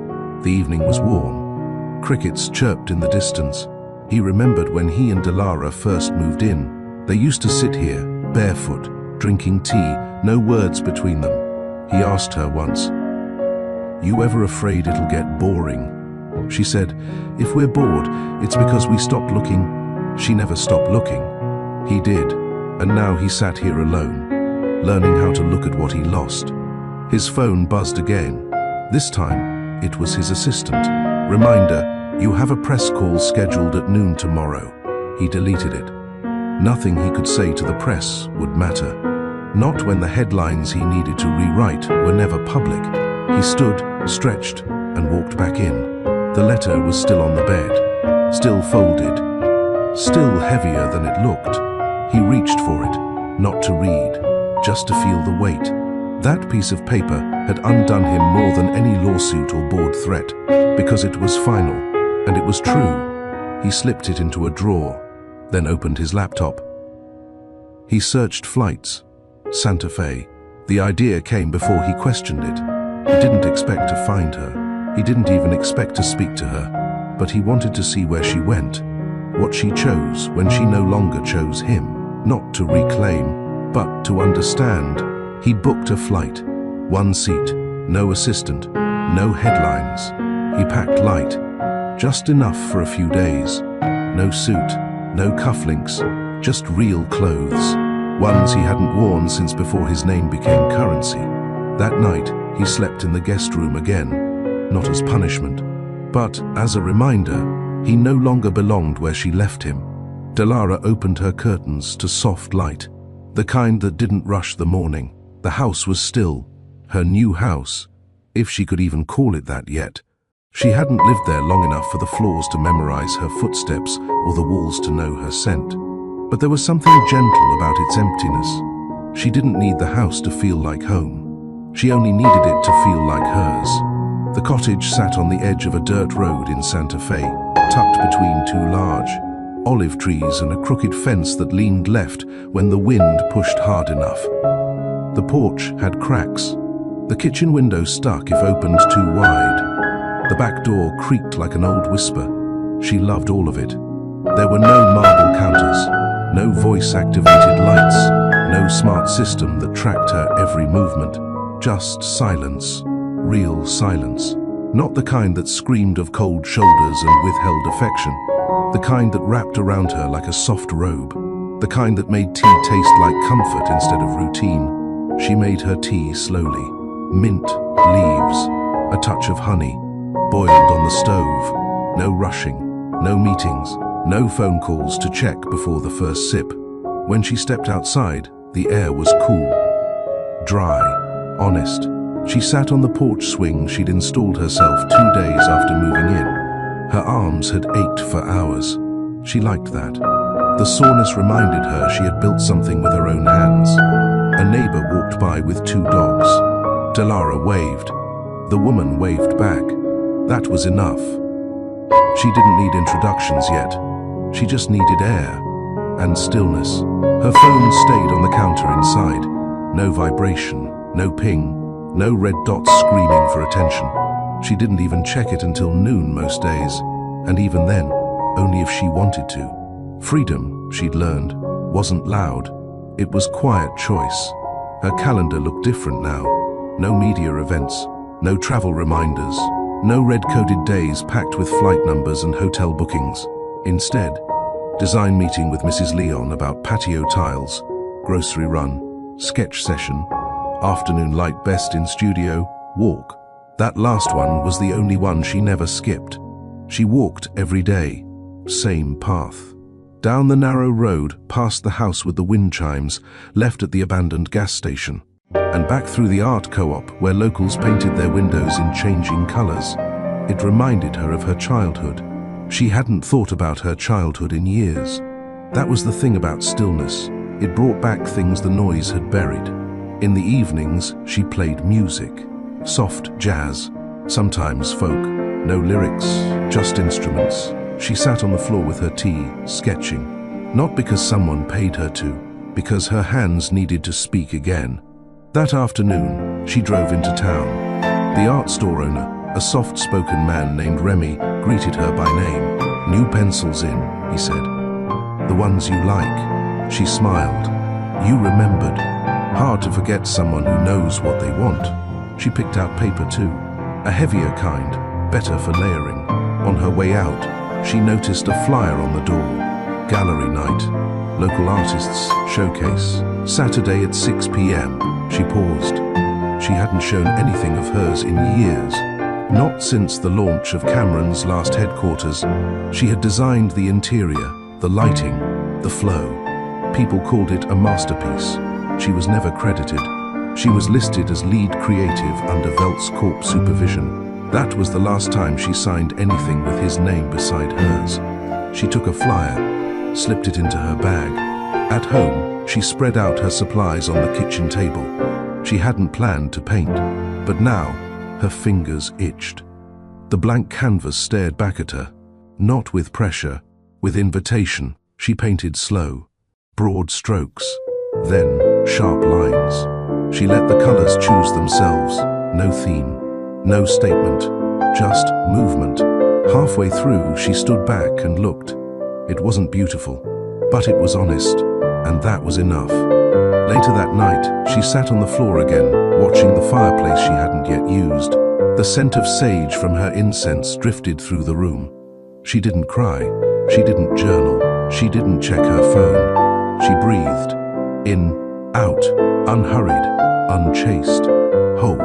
The evening was warm. Crickets chirped in the distance. He remembered when he and Dilara first moved in. They used to sit here, barefoot, drinking tea, no words between them. He asked her once, "You ever afraid it'll get boring?" She said, "If we're bored, it's because we stopped looking." She never stopped looking. He did, and now he sat here alone, learning how to look at what he lost. His phone buzzed again. This time, it was his assistant. Reminder, "You have a press call scheduled at noon tomorrow." He deleted it. Nothing he could say to the press would matter. Not when the headlines he needed to rewrite were never public. He stood, stretched, and walked back in. The letter was still on the bed, still folded, still heavier than it looked. He reached for it, not to read, just to feel the weight. That piece of paper had undone him more than any lawsuit or board threat, because it was final, and it was true. He slipped it into a drawer, then opened his laptop. He searched flights. Santa Fe. The idea came before he questioned it. He didn't expect to find her. He didn't even expect to speak to her, but he wanted to see where she went, what she chose when she no longer chose him, not to reclaim, but to understand. He booked a flight, one seat, no assistant, no headlines. He packed light, just enough for a few days. No suit, no cufflinks, just real clothes, ones he hadn't worn since before his name became currency. That night, he slept in the guest room again. Not as punishment, but as a reminder, he no longer belonged where she left him. Dilara opened her curtains to soft light, the kind that didn't rush the morning. The house was still, her new house, if she could even call it that yet. She hadn't lived there long enough for the floors to memorize her footsteps or the walls to know her scent. But there was something gentle about its emptiness. She didn't need the house to feel like home. She only needed it to feel like hers. The cottage sat on the edge of a dirt road in Santa Fe, tucked between two large olive trees and a crooked fence that leaned left when the wind pushed hard enough. The porch had cracks. The kitchen window stuck if opened too wide. The back door creaked like an old whisper. She loved all of it. There were no marble counters, no voice-activated lights, no smart system that tracked her every movement. Just silence. Real silence. Not the kind that screamed of cold shoulders and withheld affection. The kind that wrapped around her like a soft robe. The kind that made tea taste like comfort instead of routine. She made her tea slowly. Mint, leaves, a touch of honey. Boiled on the stove. No rushing, no meetings, no phone calls to check before the first sip. When she stepped outside, the air was cool. Dry, honest. She sat on the porch swing she'd installed herself 2 days after moving in. Her arms had ached for hours. She liked that. The soreness reminded her she had built something with her own hands. A neighbor walked by with 2 dogs. Dilara waved. The woman waved back. That was enough. She didn't need introductions yet. She just needed air and stillness. Her phone stayed on the counter inside. No vibration, no ping. No red dots screaming for attention. She didn't even check it until noon most days, and even then, only if she wanted to. Freedom, she'd learned, wasn't loud. It was quiet choice. Her calendar looked different now. No media events, no travel reminders, no red-coded days packed with flight numbers and hotel bookings. Instead, design meeting with Mrs. Leon about patio tiles, grocery run, sketch session, afternoon light best in studio, walk. That last one was the only one she never skipped. She walked every day, same path. Down the narrow road, past the house with the wind chimes, left at the abandoned gas station, and back through the art co-op where locals painted their windows in changing colors. It reminded her of her childhood. She hadn't thought about her childhood in years. That was the thing about stillness. It brought back things the noise had buried. In the evenings, she played music, soft jazz, sometimes folk, No lyrics, just instruments. She sat on the floor with her tea, sketching. Not because someone paid her to, because her hands needed to speak again. That afternoon, she drove into town. The art store owner, a soft-spoken man named Remy, greeted her by name. "New pencils in," he said. "The ones you like." She smiled. "You remembered." Hard to forget someone who knows what they want. She picked out paper too, a heavier kind, better for layering. On her way out, she noticed a flyer on the door. Gallery night, local artists showcase, Saturday at 6 p.m. She paused. She hadn't shown anything of hers in years. Not since the launch of Cameron's last headquarters. She had designed the interior, the lighting, the flow. People called it a masterpiece. She was never credited. She was listed as lead creative under Velt's Corp supervision. That was the last time she signed anything with his name beside hers. She took a flyer, slipped it into her bag. At home, she spread out her supplies on the kitchen table. She hadn't planned to paint, but now her fingers itched. The blank canvas stared back at her, not with pressure, with invitation. She painted slow, broad strokes, then sharp lines. She let the colors choose themselves. No theme, no statement, just movement. Halfway through, she stood back and looked. It wasn't beautiful, but it was honest, and that was enough. Later that night, she sat on the floor again, watching the fireplace she hadn't yet used. The scent of sage from her incense drifted through the room. She didn't cry. She didn't journal. She didn't check her phone. She breathed. In, out, unhurried, unchased, whole.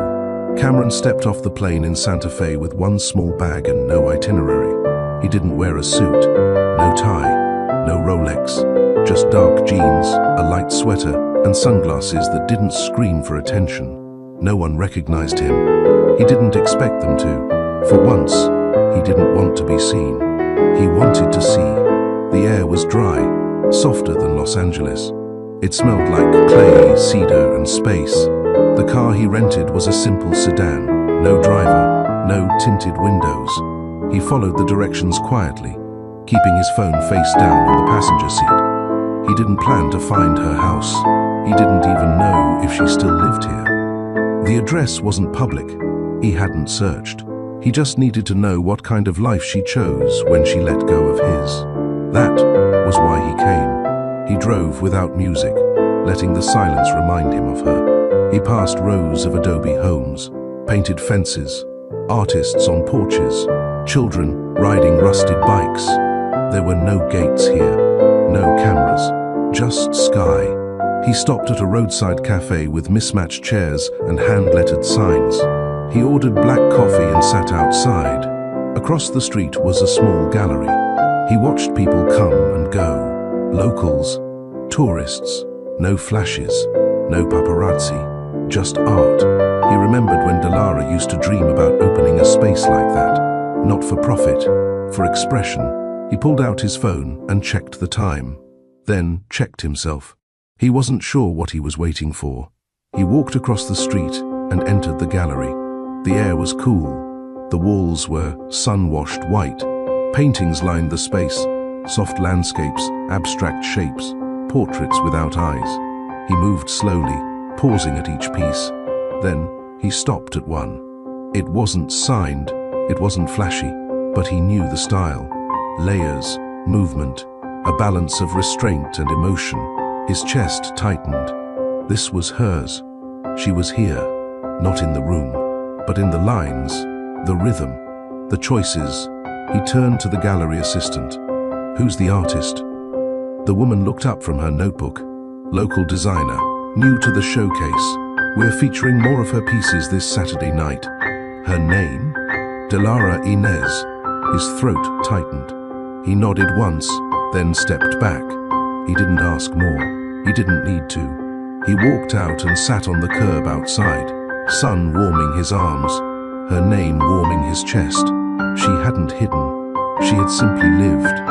Cameron stepped off the plane in Santa Fe with one small bag and no itinerary. He didn't wear a suit, no tie, no Rolex, just dark jeans, a light sweater, and sunglasses that didn't scream for attention. No one recognized him. He didn't expect them to. For once, he didn't want to be seen. He wanted to see. The air was dry, softer than Los Angeles. It smelled like clay, cedar, and space. The car he rented was a simple sedan. No driver, no tinted windows. He followed the directions quietly, keeping his phone face down on the passenger seat. He didn't plan to find her house. He didn't even know if she still lived here. The address wasn't public. He hadn't searched. He just needed to know what kind of life she chose when she let go of his. That was why he came. He drove without music, letting the silence remind him of her. He passed rows of adobe homes, painted fences, artists on porches, children riding rusted bikes. There were no gates here, no cameras, just sky. He stopped at a roadside cafe with mismatched chairs and hand-lettered signs. He ordered black coffee and sat outside. Across the street was a small gallery. He watched people come and go. Locals, tourists, no flashes, no paparazzi, just art. He remembered when Delara used to dream about opening a space like that, not for profit, for expression. He pulled out his phone and checked the time, then checked himself. He wasn't sure what he was waiting for. He walked across the street and entered the gallery. The air was cool. The walls were sun-washed white. Paintings lined the space. Soft landscapes, abstract shapes, portraits without eyes. He moved slowly, pausing at each piece. Then he stopped at one. It wasn't signed, it wasn't flashy, but he knew the style. Layers, movement, a balance of restraint and emotion. His chest tightened. This was hers. She was here, not in the room, but in the lines, the rhythm, the choices. He turned to the gallery assistant. "Who's the artist?" The woman looked up from her notebook. "Local designer, new to the showcase. We're featuring more of her pieces this Saturday night." Her name? Delara Inez. His throat tightened. He nodded once, then stepped back. He didn't ask more. He didn't need to. He walked out and sat on the curb outside, sun warming his arms, her name warming his chest. She hadn't hidden. She had simply lived.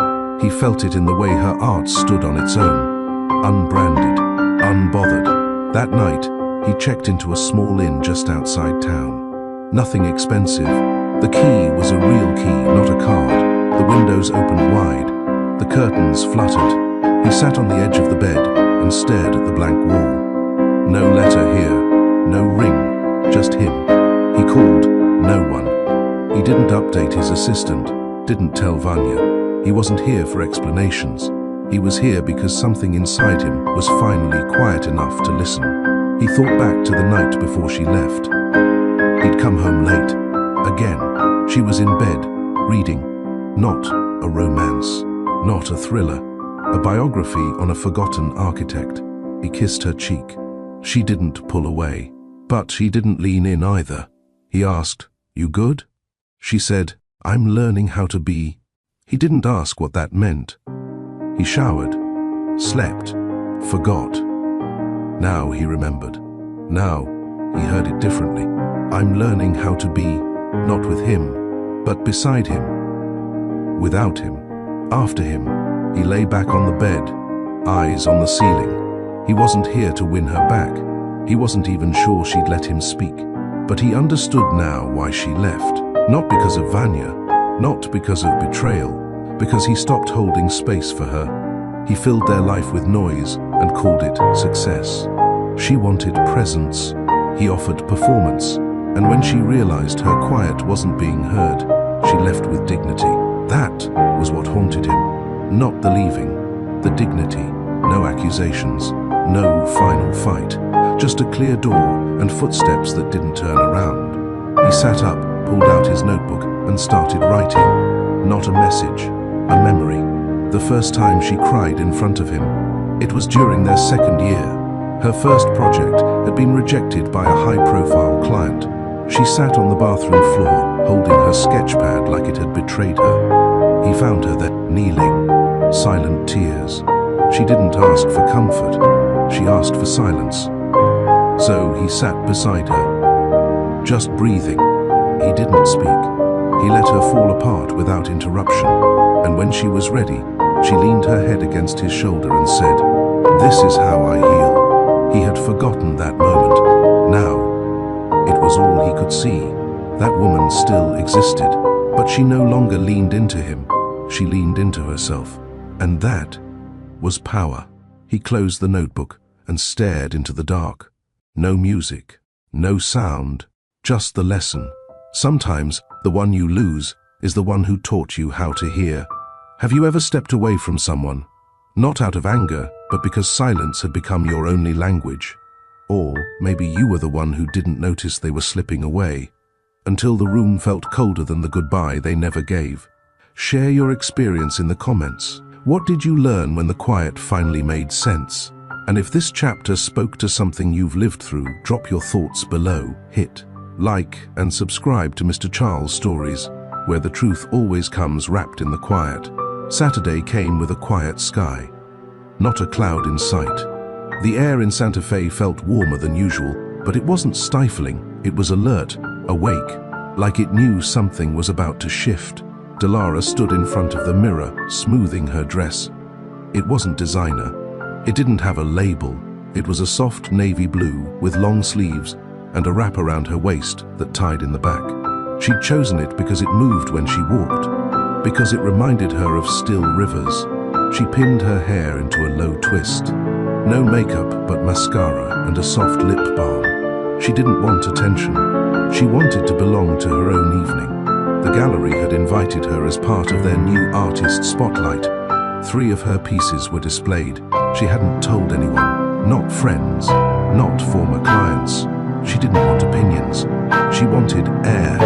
He felt it in the way her art stood on its own, unbranded, unbothered. That night, he checked into a small inn just outside town. Nothing expensive, The key was a real key, not a card. The windows opened wide. The curtains fluttered. He sat on the edge of the bed and stared at the blank wall. No letter here, no ring, just him. He called no one. He didn't update his assistant, didn't tell Vanya. He wasn't here for explanations. He was here because something inside him was finally quiet enough to listen. He thought back to the night before she left. He'd come home late. Again, she was in bed, reading. Not a romance, not a thriller. A biography on a forgotten architect. He kissed her cheek. She didn't pull away, but he didn't lean in either. He asked, "You good?" She said, "I'm learning how to be." He didn't ask what that meant. He showered, slept, forgot. Now he remembered. Now he heard it differently. I'm learning how to be, not with him, but beside him, without him, after him. He lay back on the bed, eyes on the ceiling. He wasn't here to win her back. He wasn't even sure she'd let him speak. But he understood now why she left. Not because of Vanya, not because of betrayal, because he stopped holding space for her. He filled their life with noise and called it success. She wanted presence. He offered performance. And when she realized her quiet wasn't being heard, she left with dignity. That was what haunted him. Not the leaving, the dignity. No accusations, no final fight. Just a clear door and footsteps that didn't turn around. He sat up, pulled out his notebook, and started writing. Not a message, a memory. The first time she cried in front of him. It was during their second year. Her first project had been rejected by a high-profile client. She sat on the bathroom floor, holding her sketchpad like it had betrayed her. He found her there, kneeling, silent tears. She didn't ask for comfort. She asked for silence. So he sat beside her, just breathing. He didn't speak. He let her fall apart without interruption. And when she was ready, she leaned her head against his shoulder and said, "This is how I heal." He had forgotten that moment. Now, it was all he could see. That woman still existed, but she no longer leaned into him. She leaned into herself. And that was power. He closed the notebook and stared into the dark. No music, no sound, just the lesson. Sometimes the one you lose is the one who taught you how to hear. Have you ever stepped away from someone? Not out of anger, but because silence had become your only language. Or maybe you were the one who didn't notice they were slipping away, until the room felt colder than the goodbye they never gave. Share your experience in the comments. What did you learn when the quiet finally made sense? And if this chapter spoke to something you've lived through, drop your thoughts below. Hit like and subscribe to Mr. Charles Stories, where the truth always comes wrapped in the quiet. Saturday came with a quiet sky. Not a cloud in sight. The air in Santa Fe felt warmer than usual, but it wasn't stifling. It was alert, awake, like it knew something was about to shift. Delara stood in front of the mirror, smoothing her dress. It wasn't designer. It didn't have a label. It was a soft navy blue with long sleeves and a wrap around her waist that tied in the back. She'd chosen it because it moved when she walked, because it reminded her of still rivers. She pinned her hair into a low twist. No makeup but mascara and a soft lip balm. She didn't want attention. She wanted to belong to her own evening. The gallery had invited her as part of their new artist spotlight. 3 of her pieces were displayed. She hadn't told anyone, not friends, not former clients. She didn't want opinions. She wanted air.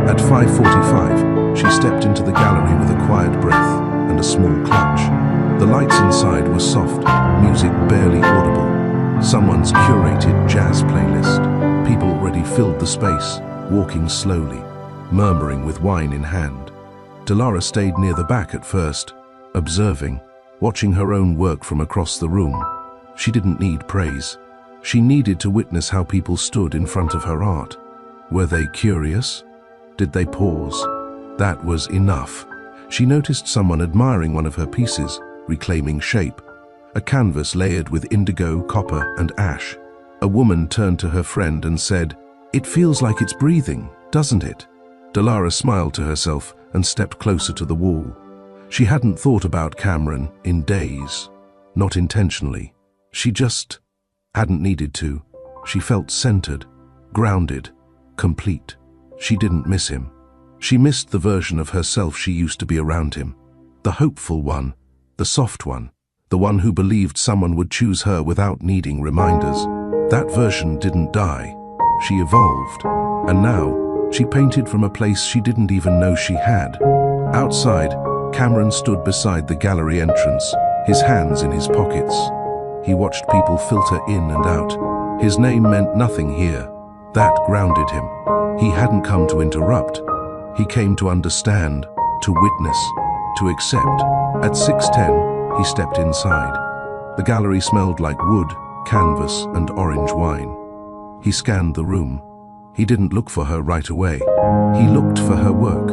At 5:45, she stepped into the gallery with a quiet breath and a small clutch. The lights inside were soft, music barely audible. Someone's curated jazz playlist. People already filled the space, walking slowly, murmuring with wine in hand. Delara stayed near the back at first, observing, watching her own work from across the room. She didn't need praise. She needed to witness how people stood in front of her art. Were they curious? Did they pause? That was enough. She noticed someone admiring one of her pieces, reclaiming shape. A canvas layered with indigo, copper, and ash. A woman turned to her friend and said, "It feels like it's breathing, doesn't it?" Delara smiled to herself and stepped closer to the wall. She hadn't thought about Cameron in days. Not intentionally. She just hadn't needed to. She felt centered, grounded, complete. She didn't miss him. She missed the version of herself she used to be around him. The hopeful one, the soft one, the one who believed someone would choose her without needing reminders. That version didn't die. She evolved. And now, she painted from a place she didn't even know she had. Outside, Cameron stood beside the gallery entrance, his hands in his pockets. He watched people filter in and out. His name meant nothing here. That grounded him. He hadn't come to interrupt. He came to understand, to witness, to accept. At 6:10, he stepped inside. The gallery smelled like wood, canvas, and orange wine. He scanned the room. He didn't look for her right away. He looked for her work.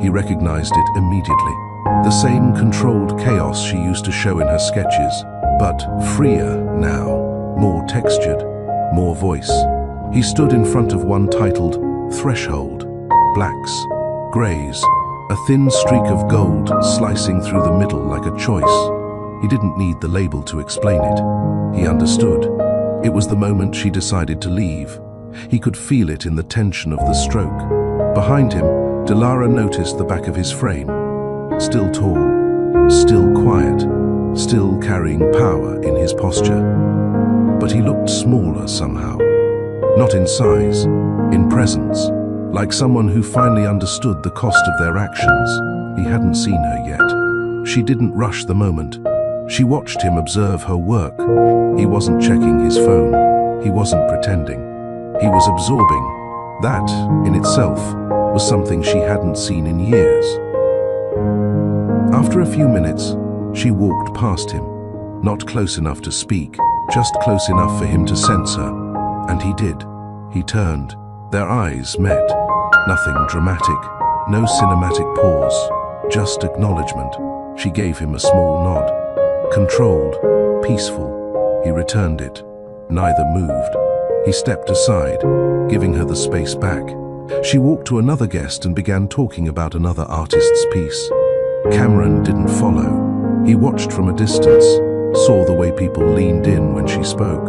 He recognized it immediately. The same controlled chaos she used to show in her sketches, but freer now, more textured, more voice. He stood in front of one titled Threshold. Blacks, greys, a thin streak of gold slicing through the middle like a choice. He didn't need the label to explain it. He understood. It was the moment she decided to leave. He could feel it in the tension of the stroke. Behind him, Delara noticed the back of his frame. Still tall, still quiet, still carrying power in his posture. But he looked smaller somehow. Not in size, in presence. Like someone who finally understood the cost of their actions. He hadn't seen her yet. She didn't rush the moment. She watched him observe her work. He wasn't checking his phone. He wasn't pretending. He was absorbing. That, in itself, was something she hadn't seen in years. After a few minutes, she walked past him. Not close enough to speak, just close enough for him to sense her. And he did. He turned. Their eyes met. Nothing dramatic, no cinematic pause, just acknowledgement. She gave him a small nod. Controlled, peaceful. He returned it. Neither moved. He stepped aside, giving her the space back. She walked to another guest and began talking about another artist's piece. Cameron didn't follow. He watched from a distance, saw the way people leaned in when she spoke,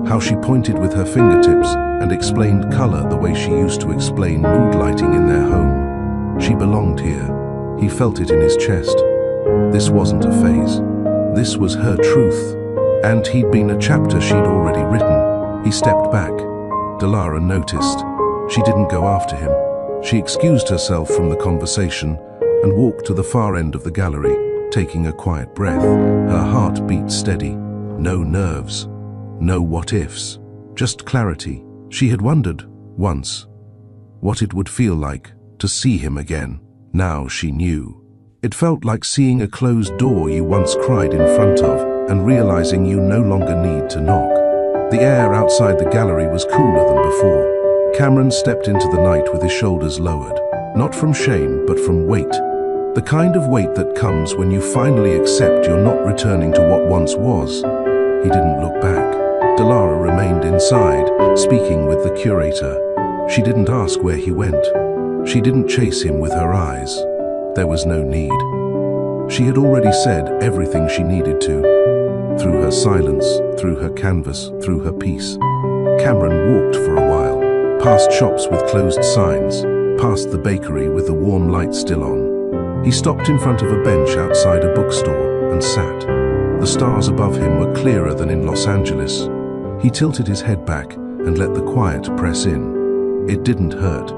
how she pointed with her fingertips and explained color the way she used to explain mood lighting in their home. She belonged here. He felt it in his chest. This wasn't a phase. This was her truth. And he'd been a chapter she'd already written. He stepped back. Delara noticed. She didn't go after him. She excused herself from the conversation and walked to the far end of the gallery, taking a quiet breath. Her heart beat steady. No nerves. No what-ifs. Just clarity. She had wondered, once, what it would feel like to see him again. Now she knew. It felt like seeing a closed door you once cried in front of and realizing you no longer need to knock. The air outside the gallery was cooler than before. Cameron stepped into the night with his shoulders lowered, not from shame, but from weight. The kind of weight that comes when you finally accept you're not returning to what once was. He didn't look back. Delara remained inside, speaking with the curator. She didn't ask where he went. She didn't chase him with her eyes. There was no need. She had already said everything she needed to. Through her silence, through her canvas, through her piece. Cameron walked for a while, past shops with closed signs, past the bakery with the warm light still on. He stopped in front of a bench outside a bookstore and sat. The stars above him were clearer than in Los Angeles. He tilted his head back and let the quiet press in. It didn't hurt.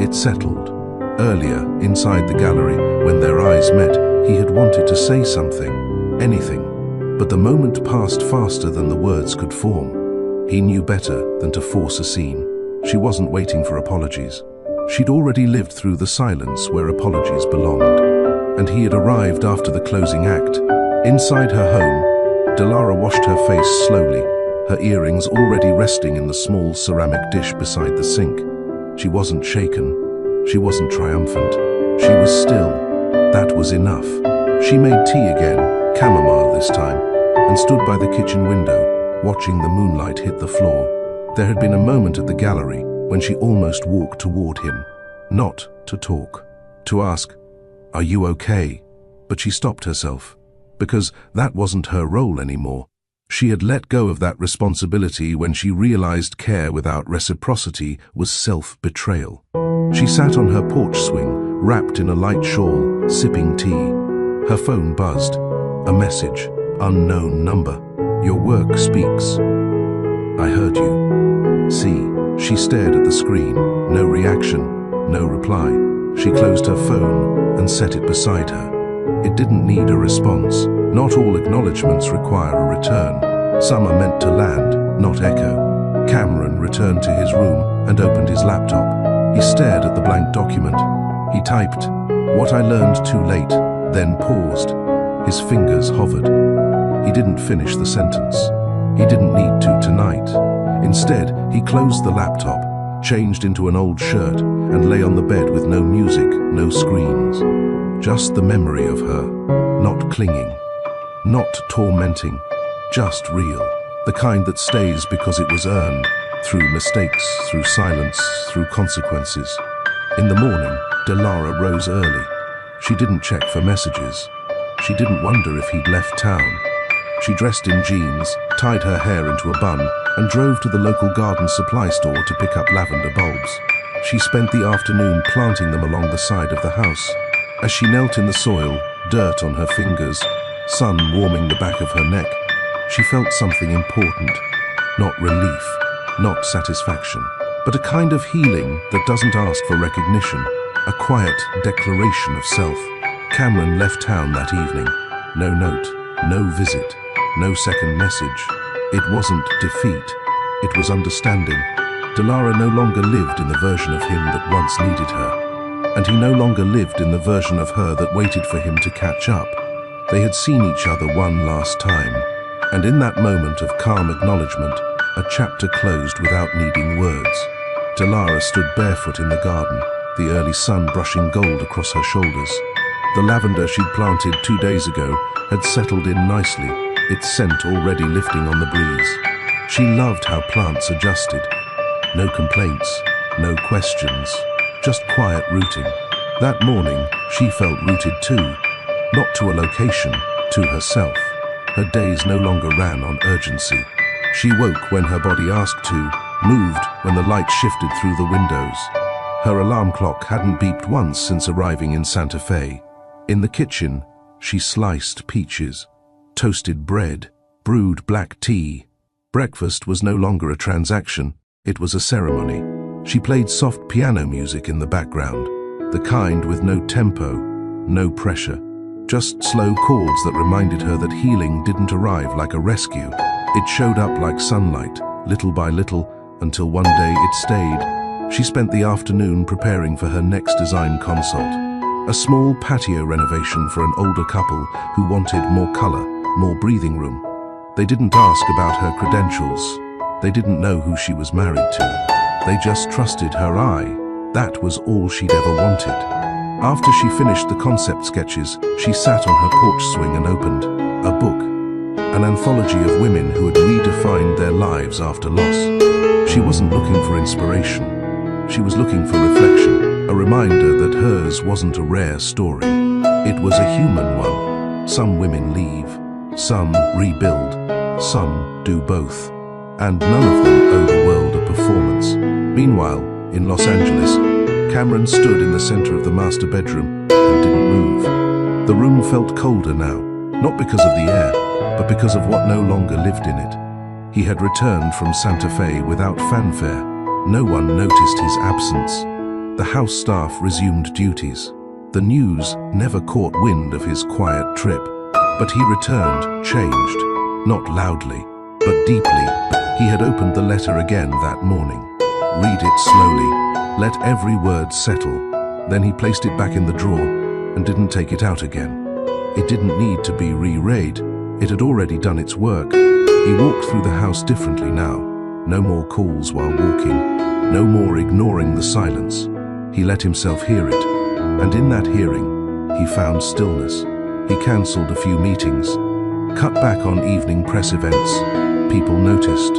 It settled. Earlier, inside the gallery, when their eyes met, he had wanted to say something, anything. But the moment passed faster than the words could form. He knew better than to force a scene. She wasn't waiting for apologies. She'd already lived through the silence where apologies belonged. And he had arrived after the closing act. Inside her home, Delara washed her face slowly, her earrings already resting in the small ceramic dish beside the sink. She wasn't shaken. She wasn't triumphant. She was still. That was enough. She made tea again, chamomile this time, and stood by the kitchen window, watching the moonlight hit the floor. There had been a moment at the gallery when she almost walked toward him. Not to talk, to ask, "Are you okay?" But she stopped herself, because that wasn't her role anymore. She had let go of that responsibility when she realized care without reciprocity was self-betrayal. She sat on her porch swing, wrapped in a light shawl, sipping tea. Her phone buzzed. A message, unknown number. "Your work speaks. I heard you." See, she stared at the screen. No reaction, no reply. She closed her phone and set it beside her. It didn't need a response. Not all acknowledgements require a return. Some are meant to land, not echo. Cameron returned to his room and opened his laptop. He stared at the blank document. He typed, "What I learned too late," then paused. His fingers hovered. He didn't finish the sentence. He didn't need to tonight. Instead, he closed the laptop, changed into an old shirt, and lay on the bed with no music, no screens. Just the memory of her, not clinging, not tormenting, just real. The kind that stays because it was earned, through mistakes, through silence, through consequences. In the morning, Delara rose early. She didn't check for messages. She didn't wonder if he'd left town. She dressed in jeans, tied her hair into a bun, and drove to the local garden supply store to pick up lavender bulbs. She spent the afternoon planting them along the side of the house. As she knelt in the soil, dirt on her fingers, sun warming the back of her neck, she felt something important. Not relief, not satisfaction, but a kind of healing that doesn't ask for recognition, a quiet declaration of self. Cameron left town that evening. No note, no visit, no second message. It wasn't defeat, it was understanding. Delara no longer lived in the version of him that once needed her, and he no longer lived in the version of her that waited for him to catch up. They had seen each other one last time, and in that moment of calm acknowledgement, a chapter closed without needing words. Delara stood barefoot in the garden, the early sun brushing gold across her shoulders. The lavender she'd planted 2 days ago had settled in nicely, its scent already lifting on the breeze. She loved how plants adjusted. No complaints, no questions, just quiet rooting. That morning, she felt rooted too, not to a location, to herself. Her days no longer ran on urgency. She woke when her body asked to, moved when the light shifted through the windows. Her alarm clock hadn't beeped once since arriving in Santa Fe. In the kitchen, she sliced peaches, toasted bread, brewed black tea. Breakfast was no longer a transaction, it was a ceremony. She played soft piano music in the background, the kind with no tempo, no pressure. Just slow chords that reminded her that healing didn't arrive like a rescue. It showed up like sunlight, little by little, until one day it stayed. She spent the afternoon preparing for her next design consult. A small patio renovation for an older couple who wanted more color, more breathing room. They didn't ask about her credentials. They didn't know who she was married to. They just trusted her eye. That was all she'd ever wanted. After she finished the concept sketches, she sat on her porch swing and opened a book, an anthology of women who had redefined their lives after loss. She wasn't looking for inspiration. She was looking for reflection, a reminder that hers wasn't a rare story. It was a human one. Some women leave, some rebuild, some do both, and none of them owe the world a performance. Meanwhile, in Los Angeles, Cameron stood in the center of the master bedroom and didn't move. The room felt colder now, not because of the air, but because of what no longer lived in it. He had returned from Santa Fe without fanfare. No one noticed his absence. The house staff resumed duties. The news never caught wind of his quiet trip. But he returned, changed, not loudly, but deeply. He had opened the letter again that morning. Read it slowly, let every word settle. Then he placed it back in the drawer and didn't take it out again. It didn't need to be reread. It had already done its work. He walked through the house differently now. No more calls while walking. No more ignoring the silence. He let himself hear it. And in that hearing, he found stillness. He cancelled a few meetings, cut back on evening press events. People noticed.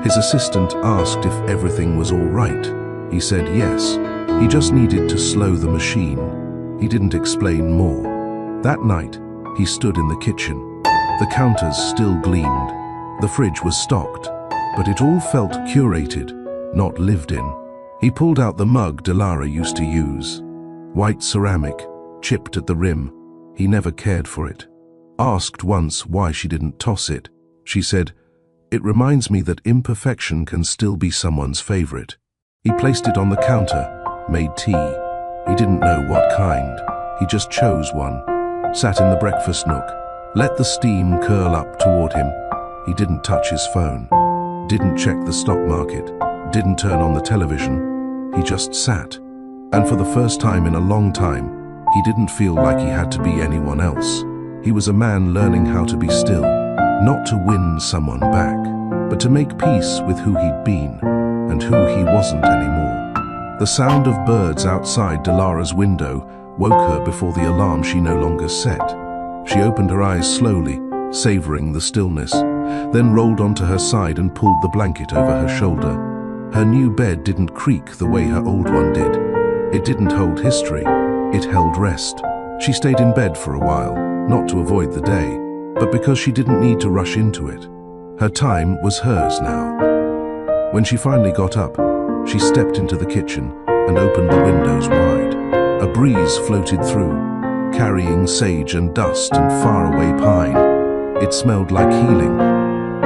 His assistant asked if everything was all right. He said yes, He just needed to slow the machine. He didn't explain more. That night, he stood in the kitchen. The counters still gleamed. The fridge was stocked, but it all felt curated, not lived in. He pulled out the mug Delara used to use. White ceramic, chipped at the rim. He never cared for it. Asked once why she didn't toss it, she said, "It reminds me that imperfection can still be someone's favorite." He placed it on the counter, made tea. He didn't know what kind. He just chose one. Sat in the breakfast nook, let the steam curl up toward him. He didn't touch his phone, didn't check the stock market, didn't turn on the television. He just sat. And for the first time in a long time, he didn't feel like he had to be anyone else. He was a man learning how to be still, not to win someone back, but to make peace with who he'd been and who he wasn't anymore. The sound of birds outside Delara's window woke her before the alarm she no longer set. She opened her eyes slowly, savoring the stillness, then rolled onto her side and pulled the blanket over her shoulder. Her new bed didn't creak the way her old one did. It didn't hold history, it held rest. She stayed in bed for a while, not to avoid the day, but because she didn't need to rush into it. Her time was hers now. When she finally got up, she stepped into the kitchen and opened the windows wide. A breeze floated through, carrying sage and dust and faraway pine. It smelled like healing.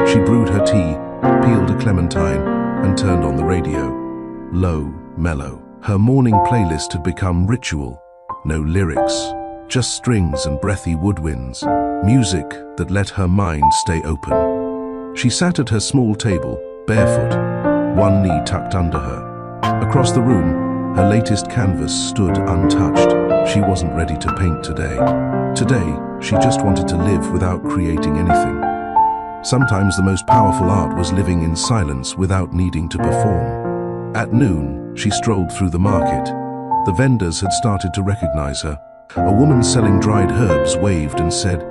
She brewed her tea, peeled a clementine, and turned on the radio. Low, mellow. Her morning playlist had become ritual. No lyrics, just strings and breathy woodwinds. Music that let her mind stay open. She sat at her small table, barefoot, one knee tucked under her. Across the room, her latest canvas stood untouched. She wasn't ready to paint today. Today, she just wanted to live without creating anything. Sometimes the most powerful art was living in silence without needing to perform. At noon, she strolled through the market. The vendors had started to recognize her. A woman selling dried herbs waved and said,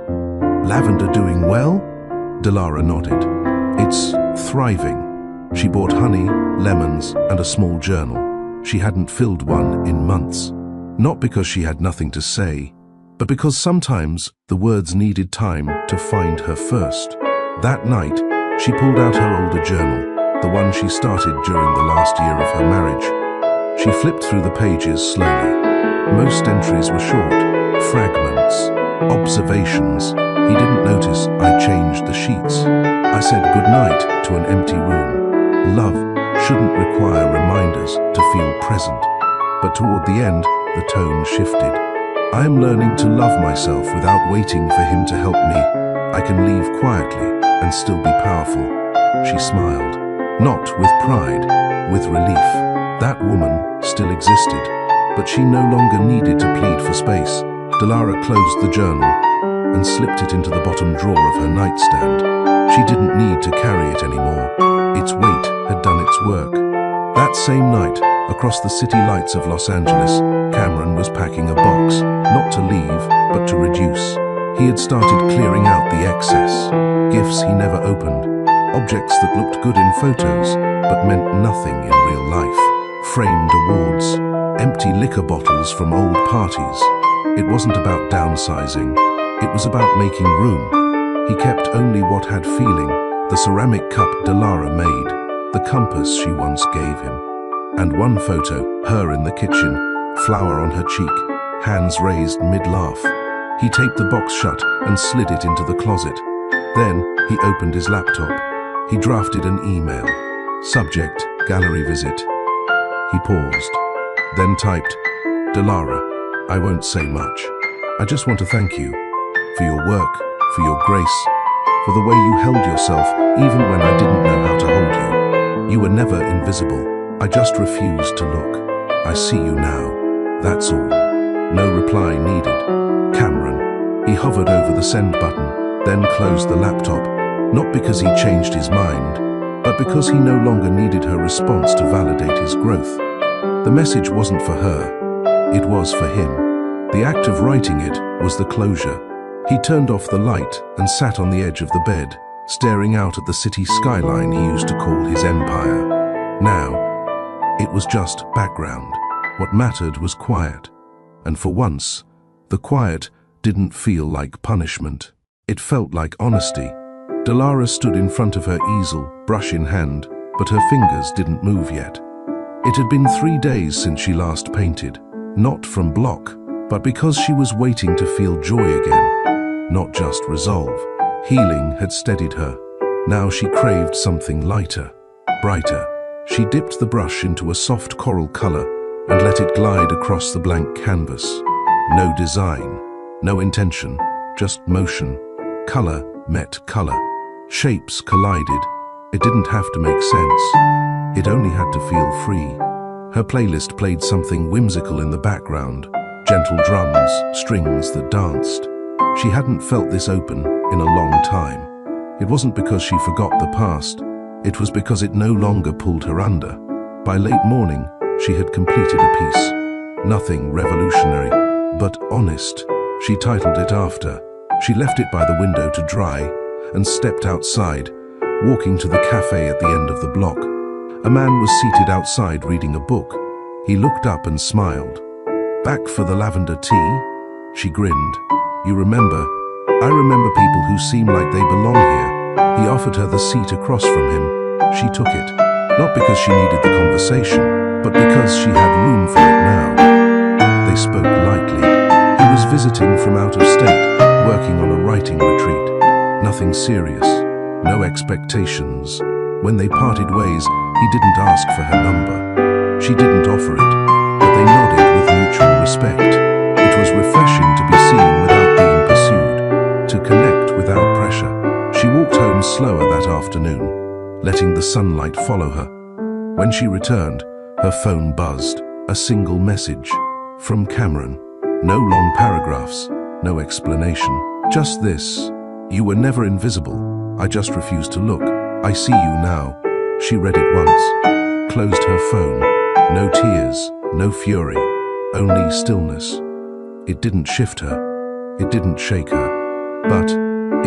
"Lavender doing well?" Delara nodded. "It's thriving." She bought honey, lemons, and a small journal. She hadn't filled one in months. Not because she had nothing to say, but because sometimes the words needed time to find her first. That night, she pulled out her older journal, the one she started during the last year of her marriage. She flipped through the pages slowly. Most entries were short, fragments, observations. He didn't notice I changed the sheets. I said goodnight to an empty room. Love shouldn't require reminders to feel present. But toward the end, the tone shifted. I am learning to love myself without waiting for him to help me. I can leave quietly and still be powerful. She smiled. Not with pride, with relief. That woman still existed, but she no longer needed to plead for space. Delara closed the journal and slipped it into the bottom drawer of her nightstand. She didn't need to carry it anymore. Its weight had done its work. That same night, across the city lights of Los Angeles, Cameron was packing a box, not to leave, but to reduce. He had started clearing out the excess, gifts he never opened, objects that looked good in photos, but meant nothing in real life. Framed awards, empty liquor bottles from old parties. It wasn't about downsizing, it was about making room. He kept only what had feeling, the ceramic cup Delara made, the compass she once gave him. And one photo, her in the kitchen, flower on her cheek, hands raised mid-laugh. He taped the box shut and slid it into the closet. Then he opened his laptop. He drafted an email. Subject, gallery visit. He paused, then typed, "Delara, I won't say much. I just want to thank you for your work, for your grace, for the way you held yourself even when I didn't know how to hold you. You were never invisible. I just refused to look. I see you now. That's all." No reply needed. Cameron. He hovered over the send button, then closed the laptop, not because he changed his mind, but because he no longer needed her response to validate his growth. The message wasn't for her, it was for him. The act of writing it was the closure. He turned off the light and sat on the edge of the bed, staring out at the city skyline he used to call his empire. Now, it was just background. What mattered was quiet. And for once, the quiet didn't feel like punishment. It felt like honesty. Delara stood in front of her easel, brush in hand, but her fingers didn't move yet. It had been 3 days since she last painted, not from block, but because she was waiting to feel joy again, not just resolve. Healing had steadied her. Now she craved something lighter, brighter. She dipped the brush into a soft coral color and let it glide across the blank canvas. No design, no intention, just motion. Color met color. Shapes collided. It didn't have to make sense. It only had to feel free. Her playlist played something whimsical in the background, gentle drums, strings that danced. She hadn't felt this open in a long time. It wasn't because she forgot the past. It was because it no longer pulled her under. By late morning, she had completed a piece. Nothing revolutionary, but honest. She titled it after. She left it by the window to dry and stepped outside, walking to the cafe at the end of the block. A man was seated outside reading a book. He looked up and smiled. "Back for the lavender tea?" She grinned. "You remember? I remember people who seem like they belong here." He offered her the seat across from him. She took it, not because she needed the conversation, but because she had room for it now. They spoke lightly. He was visiting from out of state, working on a writing retreat. Nothing serious, no expectations. When they parted ways, he didn't ask for her number. She didn't offer it, but they nodded with mutual respect. It was refreshing to be seen without being pursued, to connect without pressure. She walked home slower that afternoon, letting the sunlight follow her. When she returned, her phone buzzed. A single message from Cameron. No long paragraphs, no explanation. Just this: "You were never invisible. I just refused to look. I see you now." She read it once, closed her phone. No tears, no fury, only stillness. It didn't shift her. It didn't shake her. But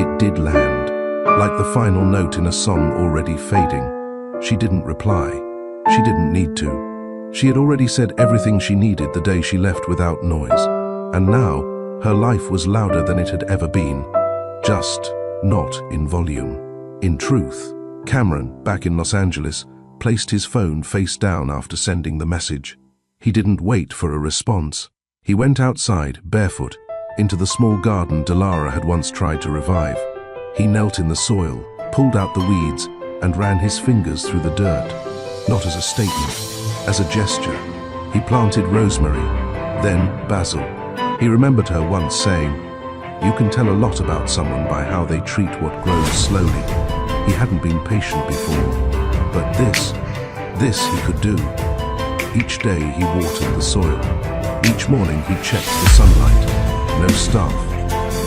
it did land, like the final note in a song already fading. She didn't reply. She didn't need to. She had already said everything she needed the day she left without noise. And now, her life was louder than it had ever been. Just not in volume. In truth, Cameron, back in Los Angeles, placed his phone face down after sending the message. He didn't wait for a response. He went outside, barefoot, into the small garden Delara had once tried to revive. He knelt in the soil, pulled out the weeds, and ran his fingers through the dirt. Not as a statement, as a gesture. He planted rosemary, then basil. He remembered her once saying, "You can tell a lot about someone by how they treat what grows slowly." He hadn't been patient before, but this he could do. Each day he watered the soil. Each morning he checked the sunlight. No staff,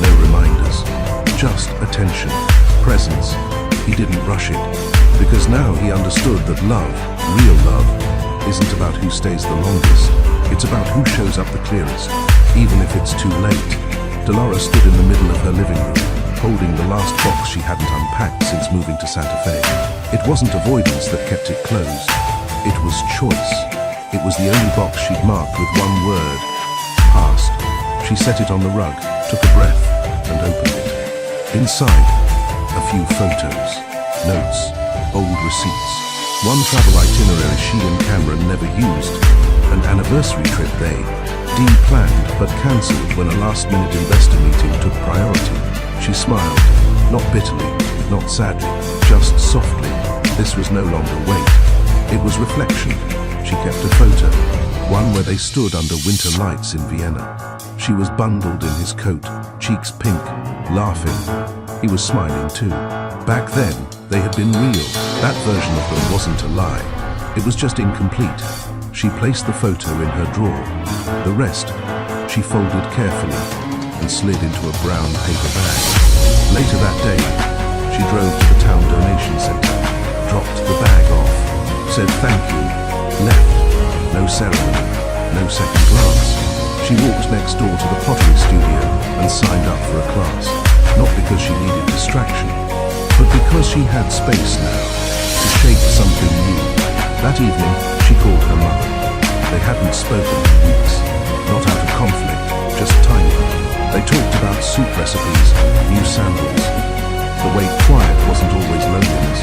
no reminders, just attention, presence. He didn't rush it, because now he understood that love, real love, isn't about who stays the longest. It's about who shows up the clearest, even if it's too late. Delara stood in the middle of her living room, holding the last box she hadn't unpacked since moving to Santa Fe. It wasn't avoidance that kept it closed. It was choice. It was the only box she'd marked with one word: past. She set it on the rug, took a breath, and opened it. Inside, a few photos, notes, old receipts. One travel itinerary she and Cameron never used. An anniversary trip they planned but cancelled when a last-minute investor meeting took priority. She smiled, not bitterly, not sadly, just softly. This was no longer weight. It was reflection. She kept a photo, one where they stood under winter lights in Vienna. She was bundled in his coat, cheeks pink, laughing. He was smiling too. Back then, they had been real. That version of them wasn't a lie. It was just incomplete. She placed the photo in her drawer. The rest, she folded carefully and slid into a brown paper bag. Later that day, she drove to the town donation center, dropped the bag off, said thank you, left. No ceremony, no second glance. She walked next door to the pottery studio and signed up for a class, not because she needed distraction, but because she had space now to shape something new. That evening, she called her mother. They hadn't spoken for weeks, not out of conflict, just tiny. They talked about soup recipes, new sandals. The way quiet wasn't always loneliness.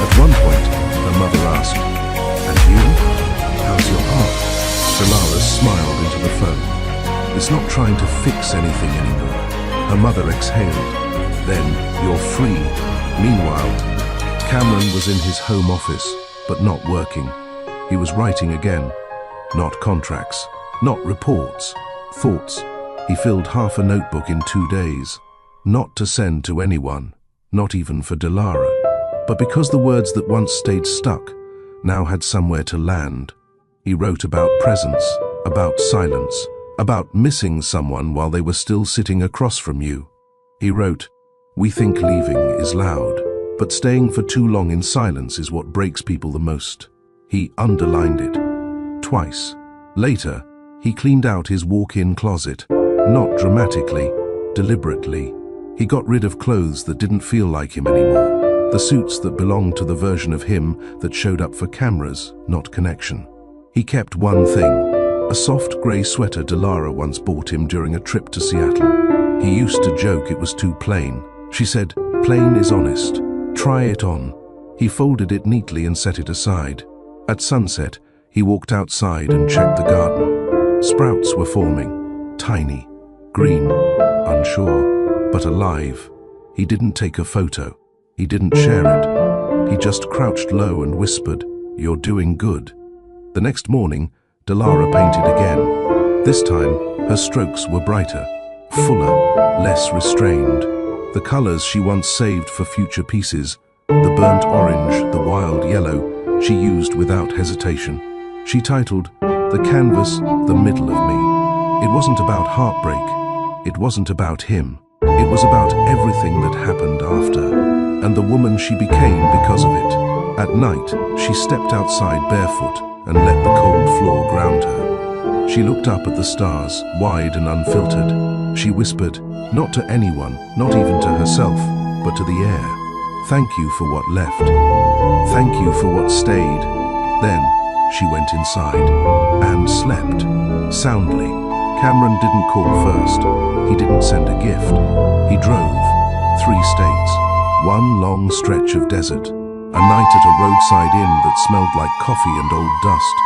At one point, her mother asked, "And you? How's your heart?" Dilara smiled into the phone. "It's not trying to fix anything anymore." Her mother exhaled. "Then you're free." Meanwhile, Cameron was in his home office, but not working. He was writing again. Not contracts, not reports, thoughts. He filled half a notebook in 2 days. Not to send to anyone, not even for Dilara. But because the words that once stayed stuck now had somewhere to land. He wrote about presence, about silence, about missing someone while they were still sitting across from you. He wrote, "We think leaving is loud, but staying for too long in silence is what breaks people the most." He underlined it. Twice. Later, he cleaned out his walk-in closet, not dramatically, deliberately. He got rid of clothes that didn't feel like him anymore, the suits that belonged to the version of him that showed up for cameras, not connection. He kept one thing, a soft grey sweater Dilara once bought him during a trip to Seattle. He used to joke it was too plain. She said, "Plain is honest. Try it on." He folded it neatly and set it aside. At sunset, he walked outside and checked the garden. Sprouts were forming, tiny, green, unsure, but alive. He didn't take a photo. He didn't share it. He just crouched low and whispered, "You're doing good." The next morning, Dilara painted again. This time, her strokes were brighter, fuller, less restrained. The colors she once saved for future pieces, the burnt orange, the wild yellow, she used without hesitation. She titled, "The Canvas, the Middle of Me." It wasn't about heartbreak. It wasn't about him. It was about everything that happened after, and the woman she became because of it. At night, she stepped outside barefoot and let the cold floor ground her. She looked up at the stars, wide and unfiltered. She whispered, not to anyone, not even to herself, but to the air, "Thank you for what left. Thank you for what stayed." Then, she went inside and slept, soundly. Cameron didn't call first. He didn't send a gift. He drove 3 states, 1 long stretch of desert, a night at a roadside inn that smelled like coffee and old dust.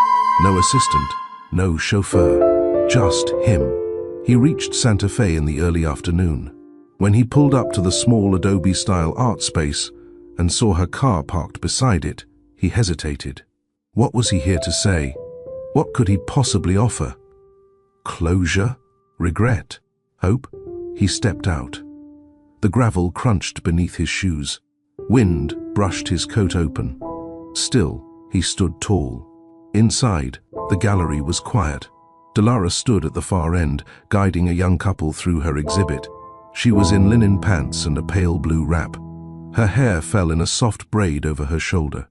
No assistant, no chauffeur, just him. He reached Santa Fe in the early afternoon. When he pulled up to the small Adobe-style art space and saw her car parked beside it, he hesitated. What was he here to say? What could he possibly offer? Closure? Regret? Hope? He stepped out. The gravel crunched beneath his shoes. Wind brushed his coat open. Still, he stood tall. Inside, the gallery was quiet. Dilara stood at the far end, guiding a young couple through her exhibit. She was in linen pants and a pale blue wrap. Her hair fell in a soft braid over her shoulder.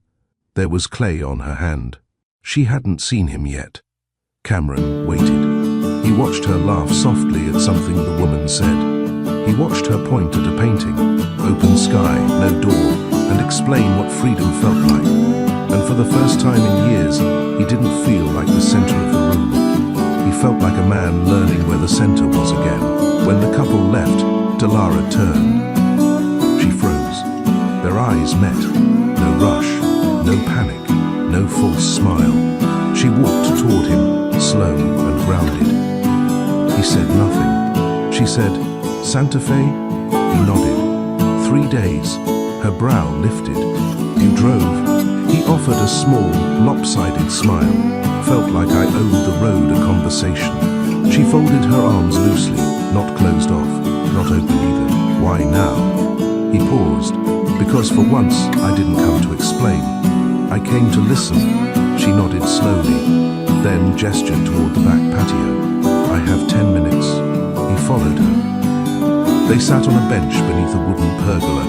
There was clay on her hand. She hadn't seen him yet. Cameron waited. He watched her laugh softly at something the woman said. He watched her point at a painting, open sky, no door, and explain what freedom felt like. And for the first time in years, he didn't feel like the center of the room. He felt like a man learning where the center was again. When the couple left, Dilara turned. She froze. Their eyes met. No rush, no panic, no false smile. She walked toward him, slow and grounded. He said nothing. She said, "Santa Fe?" He nodded. 3 days. Her brow lifted. "You drove?" He offered a small, lopsided smile. "Felt like I owed the road a conversation." She folded her arms loosely, not closed off, not open either. "Why now?" He paused. "Because for once, I didn't come to explain. I came to listen." She nodded slowly, then gestured toward the back patio. "I have 10 minutes." He followed her. They sat on a bench beneath a wooden pergola.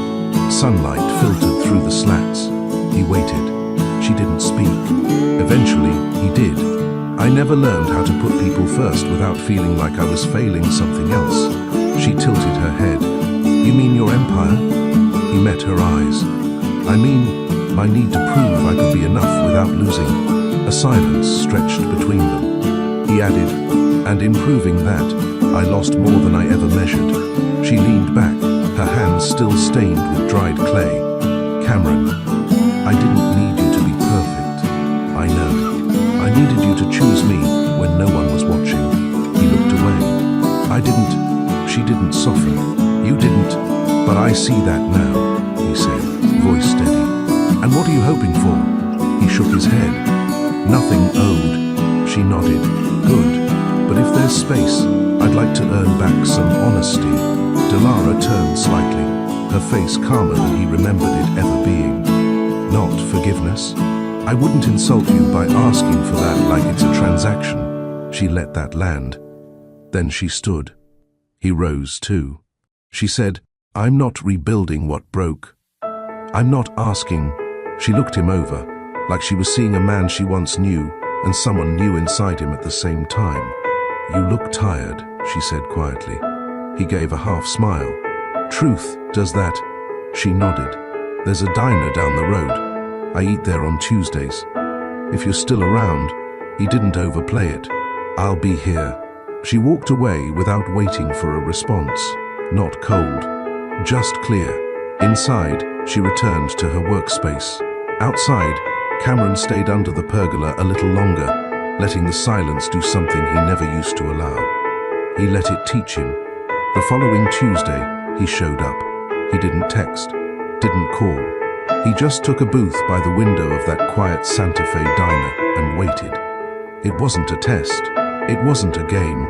Sunlight filtered through the slats. He waited. She didn't speak. Eventually, he did. "I never learned how to put people first without feeling like I was failing something else." She tilted her head. "You mean your empire?" He met her eyes. "I mean, my need to prove I could be enough without losing." A A silence stretched between them. He added, "And in proving that, I lost more than I ever measured." She leaned back, her hands still stained with dried clay. "Cameron, I didn't need you to be perfect. I know. I needed you to choose me when no one was watching." He looked away. "I didn't." She didn't soften. "You didn't. But I see that now," he said, voice steady. "And what are you hoping for?" He shook his head. "Nothing owed." She nodded. "Good. But if there's space, I'd like to earn back some honesty." Delara turned slightly, her face calmer than he remembered it ever being. "Not forgiveness? I wouldn't insult you by asking for that like it's a transaction." She let that land. Then she stood. He rose too. She said, "I'm not rebuilding what broke. I'm not asking." She looked him over, like she was seeing a man she once knew and someone new inside him at the same time. "You look tired," she said quietly. He gave a half smile. "Truth does that." She nodded. "There's a diner down the road. I eat there on Tuesdays. If you're still around." He didn't overplay it. "I'll be here." She walked away without waiting for a response. Not cold, just clear. Inside, she returned to her workspace. Outside, Cameron stayed under the pergola a little longer, letting the silence do something he never used to allow. He let it teach him. The following Tuesday, he showed up. He didn't text, didn't call. He just took a booth by the window of that quiet Santa Fe diner and waited. It wasn't a test. It wasn't a game.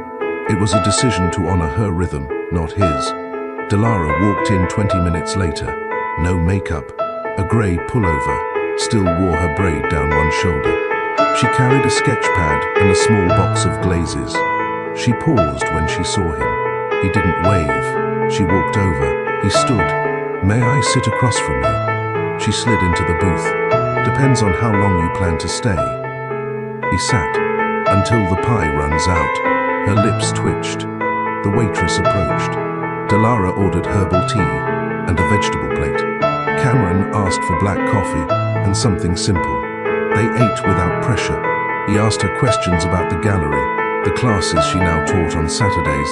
It was a decision to honor her rhythm, not his. Delara walked in 20 minutes later. No makeup, a grey pullover, still wore her braid down one shoulder. She carried a sketch pad and a small box of glazes. She paused when she saw him. He didn't wave. She walked over. He stood. "May I sit across from you?" She slid into the booth. "Depends on how long you plan to stay." He sat. "Until the pie runs out." Her lips twitched. The waitress approached. Delara ordered herbal tea and a vegetable plate. Cameron asked for black coffee and something simple. They ate without pressure. He asked her questions about the gallery, the classes she now taught on Saturdays,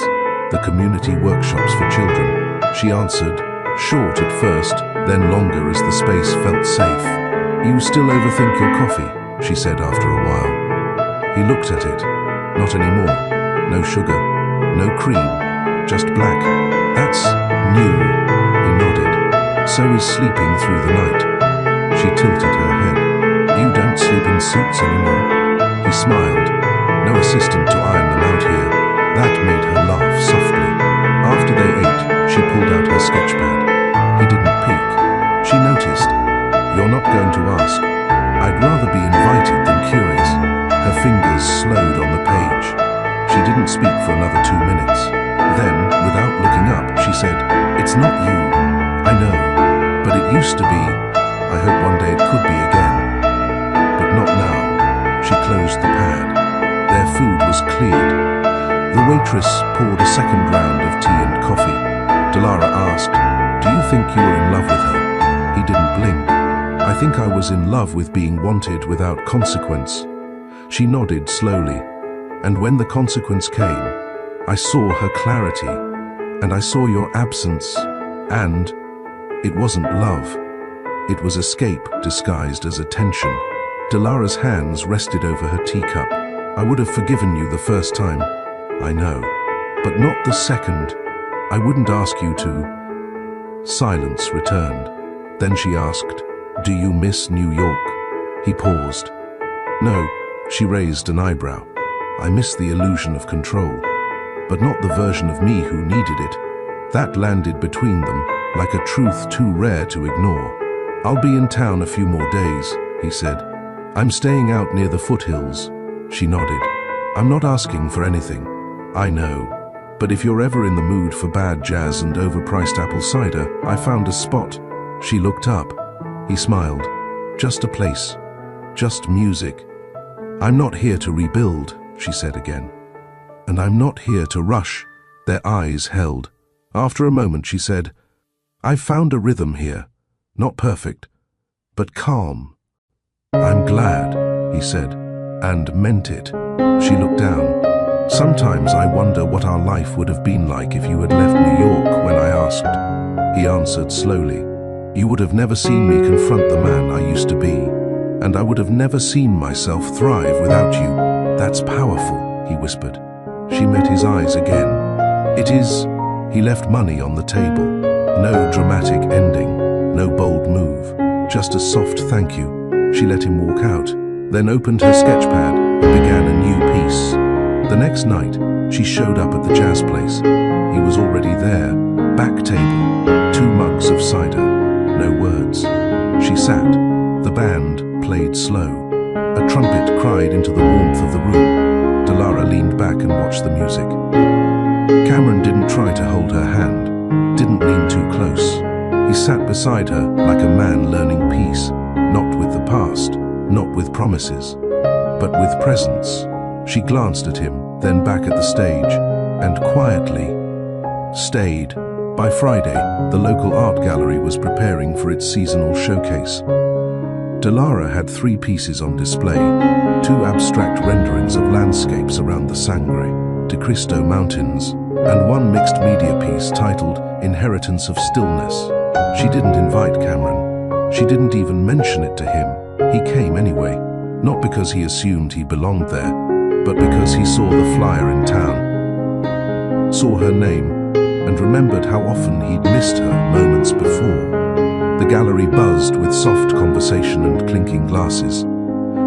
the community workshops for children. She answered, short at first, then longer as the space felt safe. "You still overthink your coffee," she said after a while. He looked at it. "Not anymore. No sugar, no cream, just black." "That's new," he nodded. "So is sleeping through the night." She tilted her head. "You don't sleep in suits anymore." He smiled. "No assistant to iron them out here." That made her laugh softly. After they ate, she pulled out her sketchpad. He didn't peek. She noticed. "You're not going to ask." "I'd rather be invited than curious." Her fingers slowed on the page. She didn't speak for another 2 minutes. Then, without looking up, she said, "It's not you. I know. But it used to be. I hope one day it could be again. But not now." She closed the pad. Their food was cleared. The waitress poured a second round of tea and coffee. Delara asked, "Do you think you were in love with her?" He didn't blink. "I think I was in love with being wanted without consequence." She nodded slowly. "And when the consequence came, I saw her clarity, and I saw your absence, and it wasn't love. It was escape disguised as attention." Delara's hands rested over her teacup. "I would have forgiven you the first time, I know, but not the second. I wouldn't ask you to." Silence returned. Then she asked, "Do you miss New York?" He paused. "No," she raised an eyebrow. "I miss the illusion of control, but not the version of me who needed it." That landed between them like a truth too rare to ignore. "I'll be in town a few more days," he said. "I'm staying out near the foothills." She nodded. "I'm not asking for anything. I know. But if you're ever in the mood for bad jazz and overpriced apple cider, I found a spot." She looked up. He smiled. "Just a place. Just music." "I'm not here to rebuild," she said again. "And I'm not here to rush." Their eyes held. After a moment she said, "I've found a rhythm here. Not perfect, but calm." "I'm glad," he said. and meant it. She looked down. "Sometimes I wonder what our life would have been like if you had left New York," when I asked. He answered slowly, "You would have never seen me confront the man I used to be, and I would have never seen myself thrive without you." "That's powerful," he whispered. She met his eyes again. "It is." He left money on the table. No dramatic ending, no bold move, just a soft thank you. She let him walk out, then opened her sketchpad and began a new piece. The next night, she showed up at the jazz place. He was already there, back table, 2 mugs of cider, no words. She sat. The band played slow. A trumpet cried into the warmth of the room. Delara leaned back and watched the music. Cameron didn't try to hold her hand, didn't lean too close. He sat beside her like a man learning peace, not with the past, not with promises, but with presence. She glanced at him, then back at the stage, and quietly stayed. By Friday, the local art gallery was preparing for its seasonal showcase. Delara had 3 pieces on display, 2 abstract renderings of landscapes around the Sangre de Cristo Mountains, and 1 mixed media piece titled Inheritance of Stillness. She didn't invite Cameron. She didn't even mention it to him. He came anyway, not because he assumed he belonged there, but because he saw the flyer in town, saw her name, and remembered how often he'd missed her moments before. The gallery buzzed with soft conversation and clinking glasses.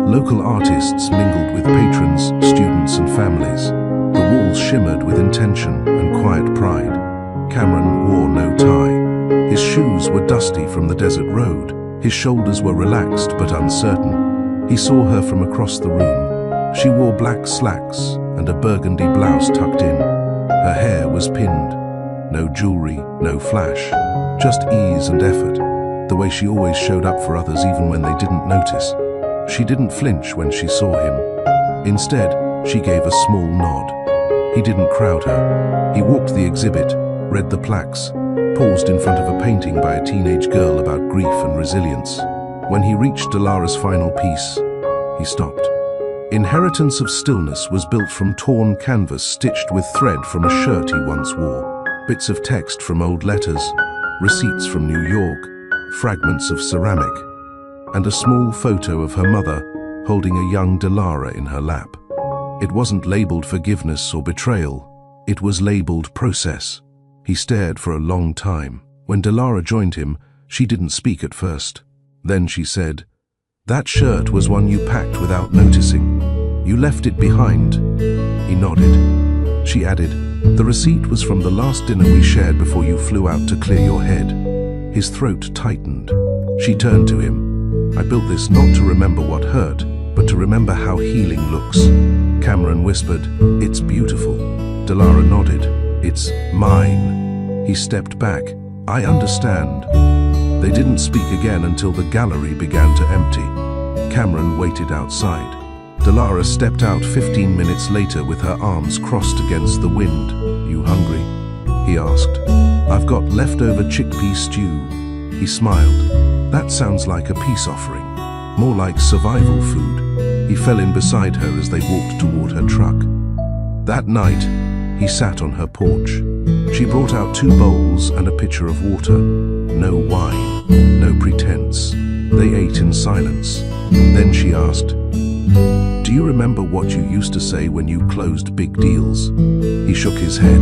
Local artists mingled with patrons, students, and families. The walls shimmered with intention and quiet pride. Cameron wore no tie. His shoes were dusty from the desert road. His shoulders were relaxed but uncertain. He saw her from across the room. She wore black slacks and a burgundy blouse tucked in. Her hair was pinned. No jewelry, no flash, just ease and effort, the way she always showed up for others even when they didn't notice. She didn't flinch when she saw him. Instead, she gave a small nod. He didn't crowd her. He walked the exhibit, read the plaques, paused in front of a painting by a teenage girl about grief and resilience. When he reached Delara's final piece, he stopped. Inheritance of Stillness was built from torn canvas stitched with thread from a shirt he once wore. Bits of text from old letters, receipts from New York, fragments of ceramic, and a small photo of her mother holding a young Delara in her lap. It wasn't labeled forgiveness or betrayal. It was labeled process. He stared for a long time. When Delara joined him, she didn't speak at first. Then she said, "That shirt was one you packed without noticing. You left it behind." He nodded. She added, "The receipt was from the last dinner we shared before you flew out to clear your head." His throat tightened. She turned to him. "I built this not to remember what hurt, but to remember how healing looks." Cameron whispered, "It's beautiful." Delara nodded. "It's mine." He stepped back. "I understand." They didn't speak again until the gallery began to empty. Cameron waited outside. Delara stepped out 15 minutes later with her arms crossed against the wind. "You hungry?" he asked. "I've got leftover chickpea stew." He smiled. "That sounds like a peace offering, more like survival food." He fell in beside her as they walked toward her truck. That night, he sat on her porch. She brought out 2 bowls and a pitcher of water. No wine, no pretense. They ate in silence. Then she asked, "Do you remember what you used to say when you closed big deals?" He shook his head.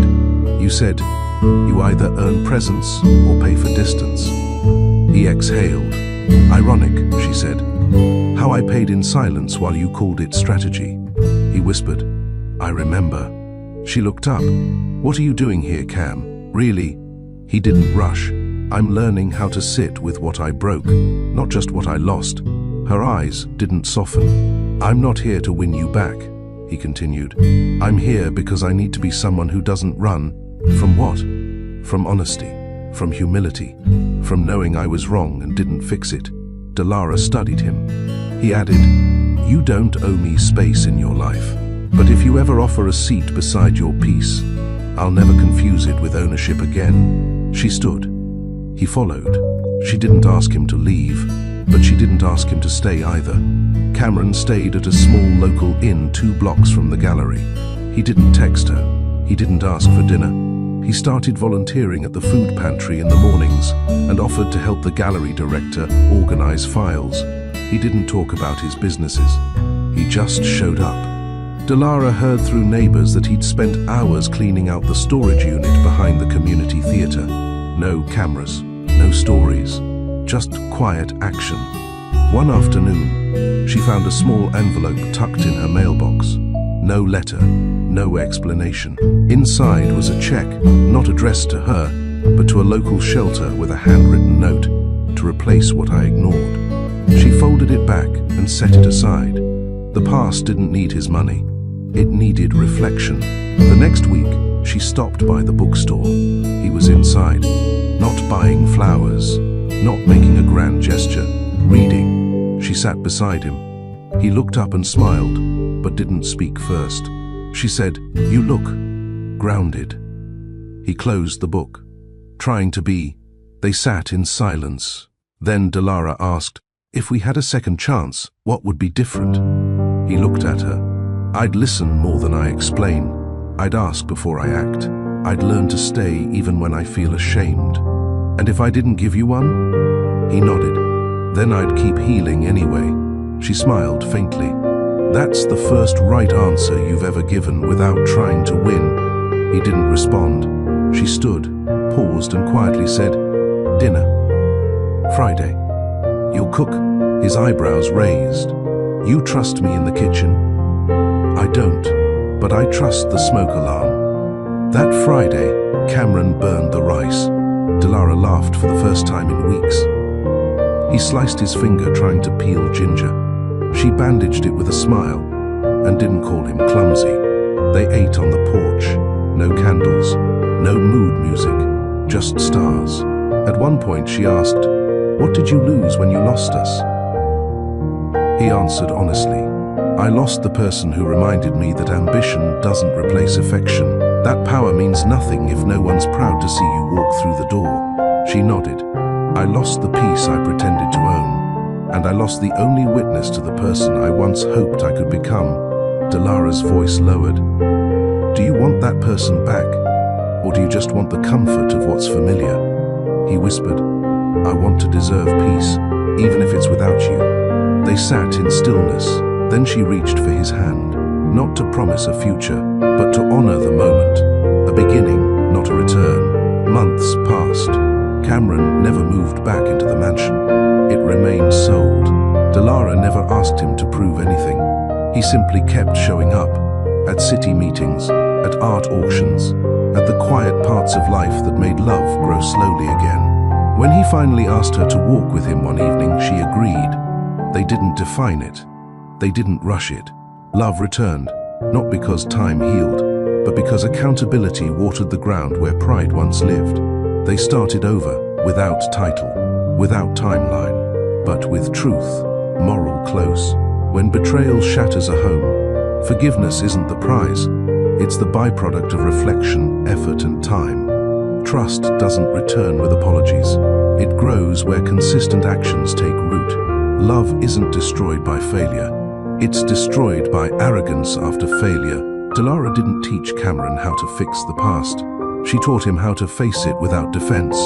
"You said, you either earn presence or pay for distance." He exhaled. "Ironic," she said. "How I paid in silence while you called it strategy." He whispered, "I remember." She looked up. "What are you doing here, Cam? Really?" He didn't rush. "I'm learning how to sit with what I broke, not just what I lost." Her eyes didn't soften. "I'm not here to win you back," he continued. "I'm here because I need to be someone who doesn't run." From what? From honesty, from humility, from knowing I was wrong and didn't fix it. Delara studied him. He added, "You don't owe me space in your life, but if you ever offer a seat beside your peace, I'll never confuse it with ownership again." She stood. He followed. She didn't ask him to leave, but she didn't ask him to stay either. Cameron stayed at a small local inn 2 blocks from the gallery. He didn't text her. He didn't ask for dinner. He started volunteering at the food pantry in the mornings and offered to help the gallery director organize files. He didn't talk about his businesses. He just showed up. Delara heard through neighbors that he'd spent hours cleaning out the storage unit behind the community theater. No cameras, no stories, just quiet action. One afternoon, she found a small envelope tucked in her mailbox. No letter, no explanation. Inside was a check, not addressed to her, but to a local shelter with a handwritten note to replace what I ignored. She folded it back and set it aside. The past didn't need his money. It needed reflection. The next week, she stopped by the bookstore. He was inside, not buying flowers, not making a grand gesture, reading. She sat beside him. He looked up and smiled, but didn't speak first. She said, "You look grounded." He closed the book, trying to be. They sat in silence. Then Delara asked, "If we had a second chance, what would be different?" He looked at her. "I'd listen more than I explain. I'd ask before I act. I'd learn to stay even when I feel ashamed. And if I didn't give you one?" He nodded. "Then I'd keep healing anyway." She smiled faintly. "That's the first right answer you've ever given without trying to win." He didn't respond. She stood, paused and quietly said, "Dinner. Friday. You'll cook?" His eyebrows raised. "You trust me in the kitchen?" "I don't, but I trust the smoke alarm." That Friday, Cameron burned the rice. Delara laughed for the first time in weeks. He sliced his finger trying to peel ginger. She bandaged it with a smile and didn't call him clumsy. They ate on the porch. No candles, no mood music, just stars. At one point she asked, "What did you lose when you lost us?" He answered honestly, "I lost the person who reminded me that ambition doesn't replace affection. That power means nothing if no one's proud to see you walk through the door." She nodded. "I lost the peace I pretended to own. And I lost the only witness to the person I once hoped I could become." Delara's voice lowered. "Do you want that person back? Or do you just want the comfort of what's familiar?" He whispered, "I want to deserve peace, even if it's without you." They sat in stillness. Then she reached for his hand, not to promise a future, but to honor the moment. A beginning, not a return. Months passed. Cameron never moved back into the mansion. It remained sold. Delara never asked him to prove anything. He simply kept showing up, at city meetings, at art auctions, at the quiet parts of life that made love grow slowly again. When he finally asked her to walk with him one evening, she agreed. They didn't define it. They didn't rush it. Love returned, not because time healed, but because accountability watered the ground where pride once lived. They started over, without title, without timeline, but with truth, moral close. When betrayal shatters a home, forgiveness isn't the prize. It's the byproduct of reflection, effort, and time. Trust doesn't return with apologies. It grows where consistent actions take root. Love isn't destroyed by failure. It's destroyed by arrogance after failure. Delara didn't teach Cameron how to fix the past. She taught him how to face it without defense.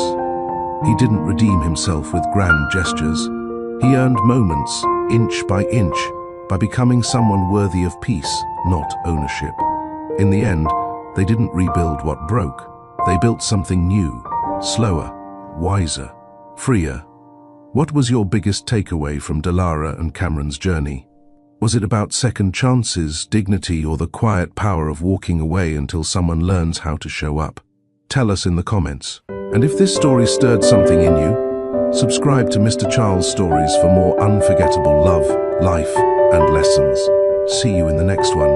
He didn't redeem himself with grand gestures. He earned moments, inch by inch, by becoming someone worthy of peace, not ownership. In the end, they didn't rebuild what broke. They built something new, slower, wiser, freer. What was your biggest takeaway from Delara and Cameron's journey? Was it about second chances, dignity, or the quiet power of walking away until someone learns how to show up? Tell us in the comments. And if this story stirred something in you, subscribe to Mr. Charles Stories for more unforgettable love, life, and lessons. See you in the next one.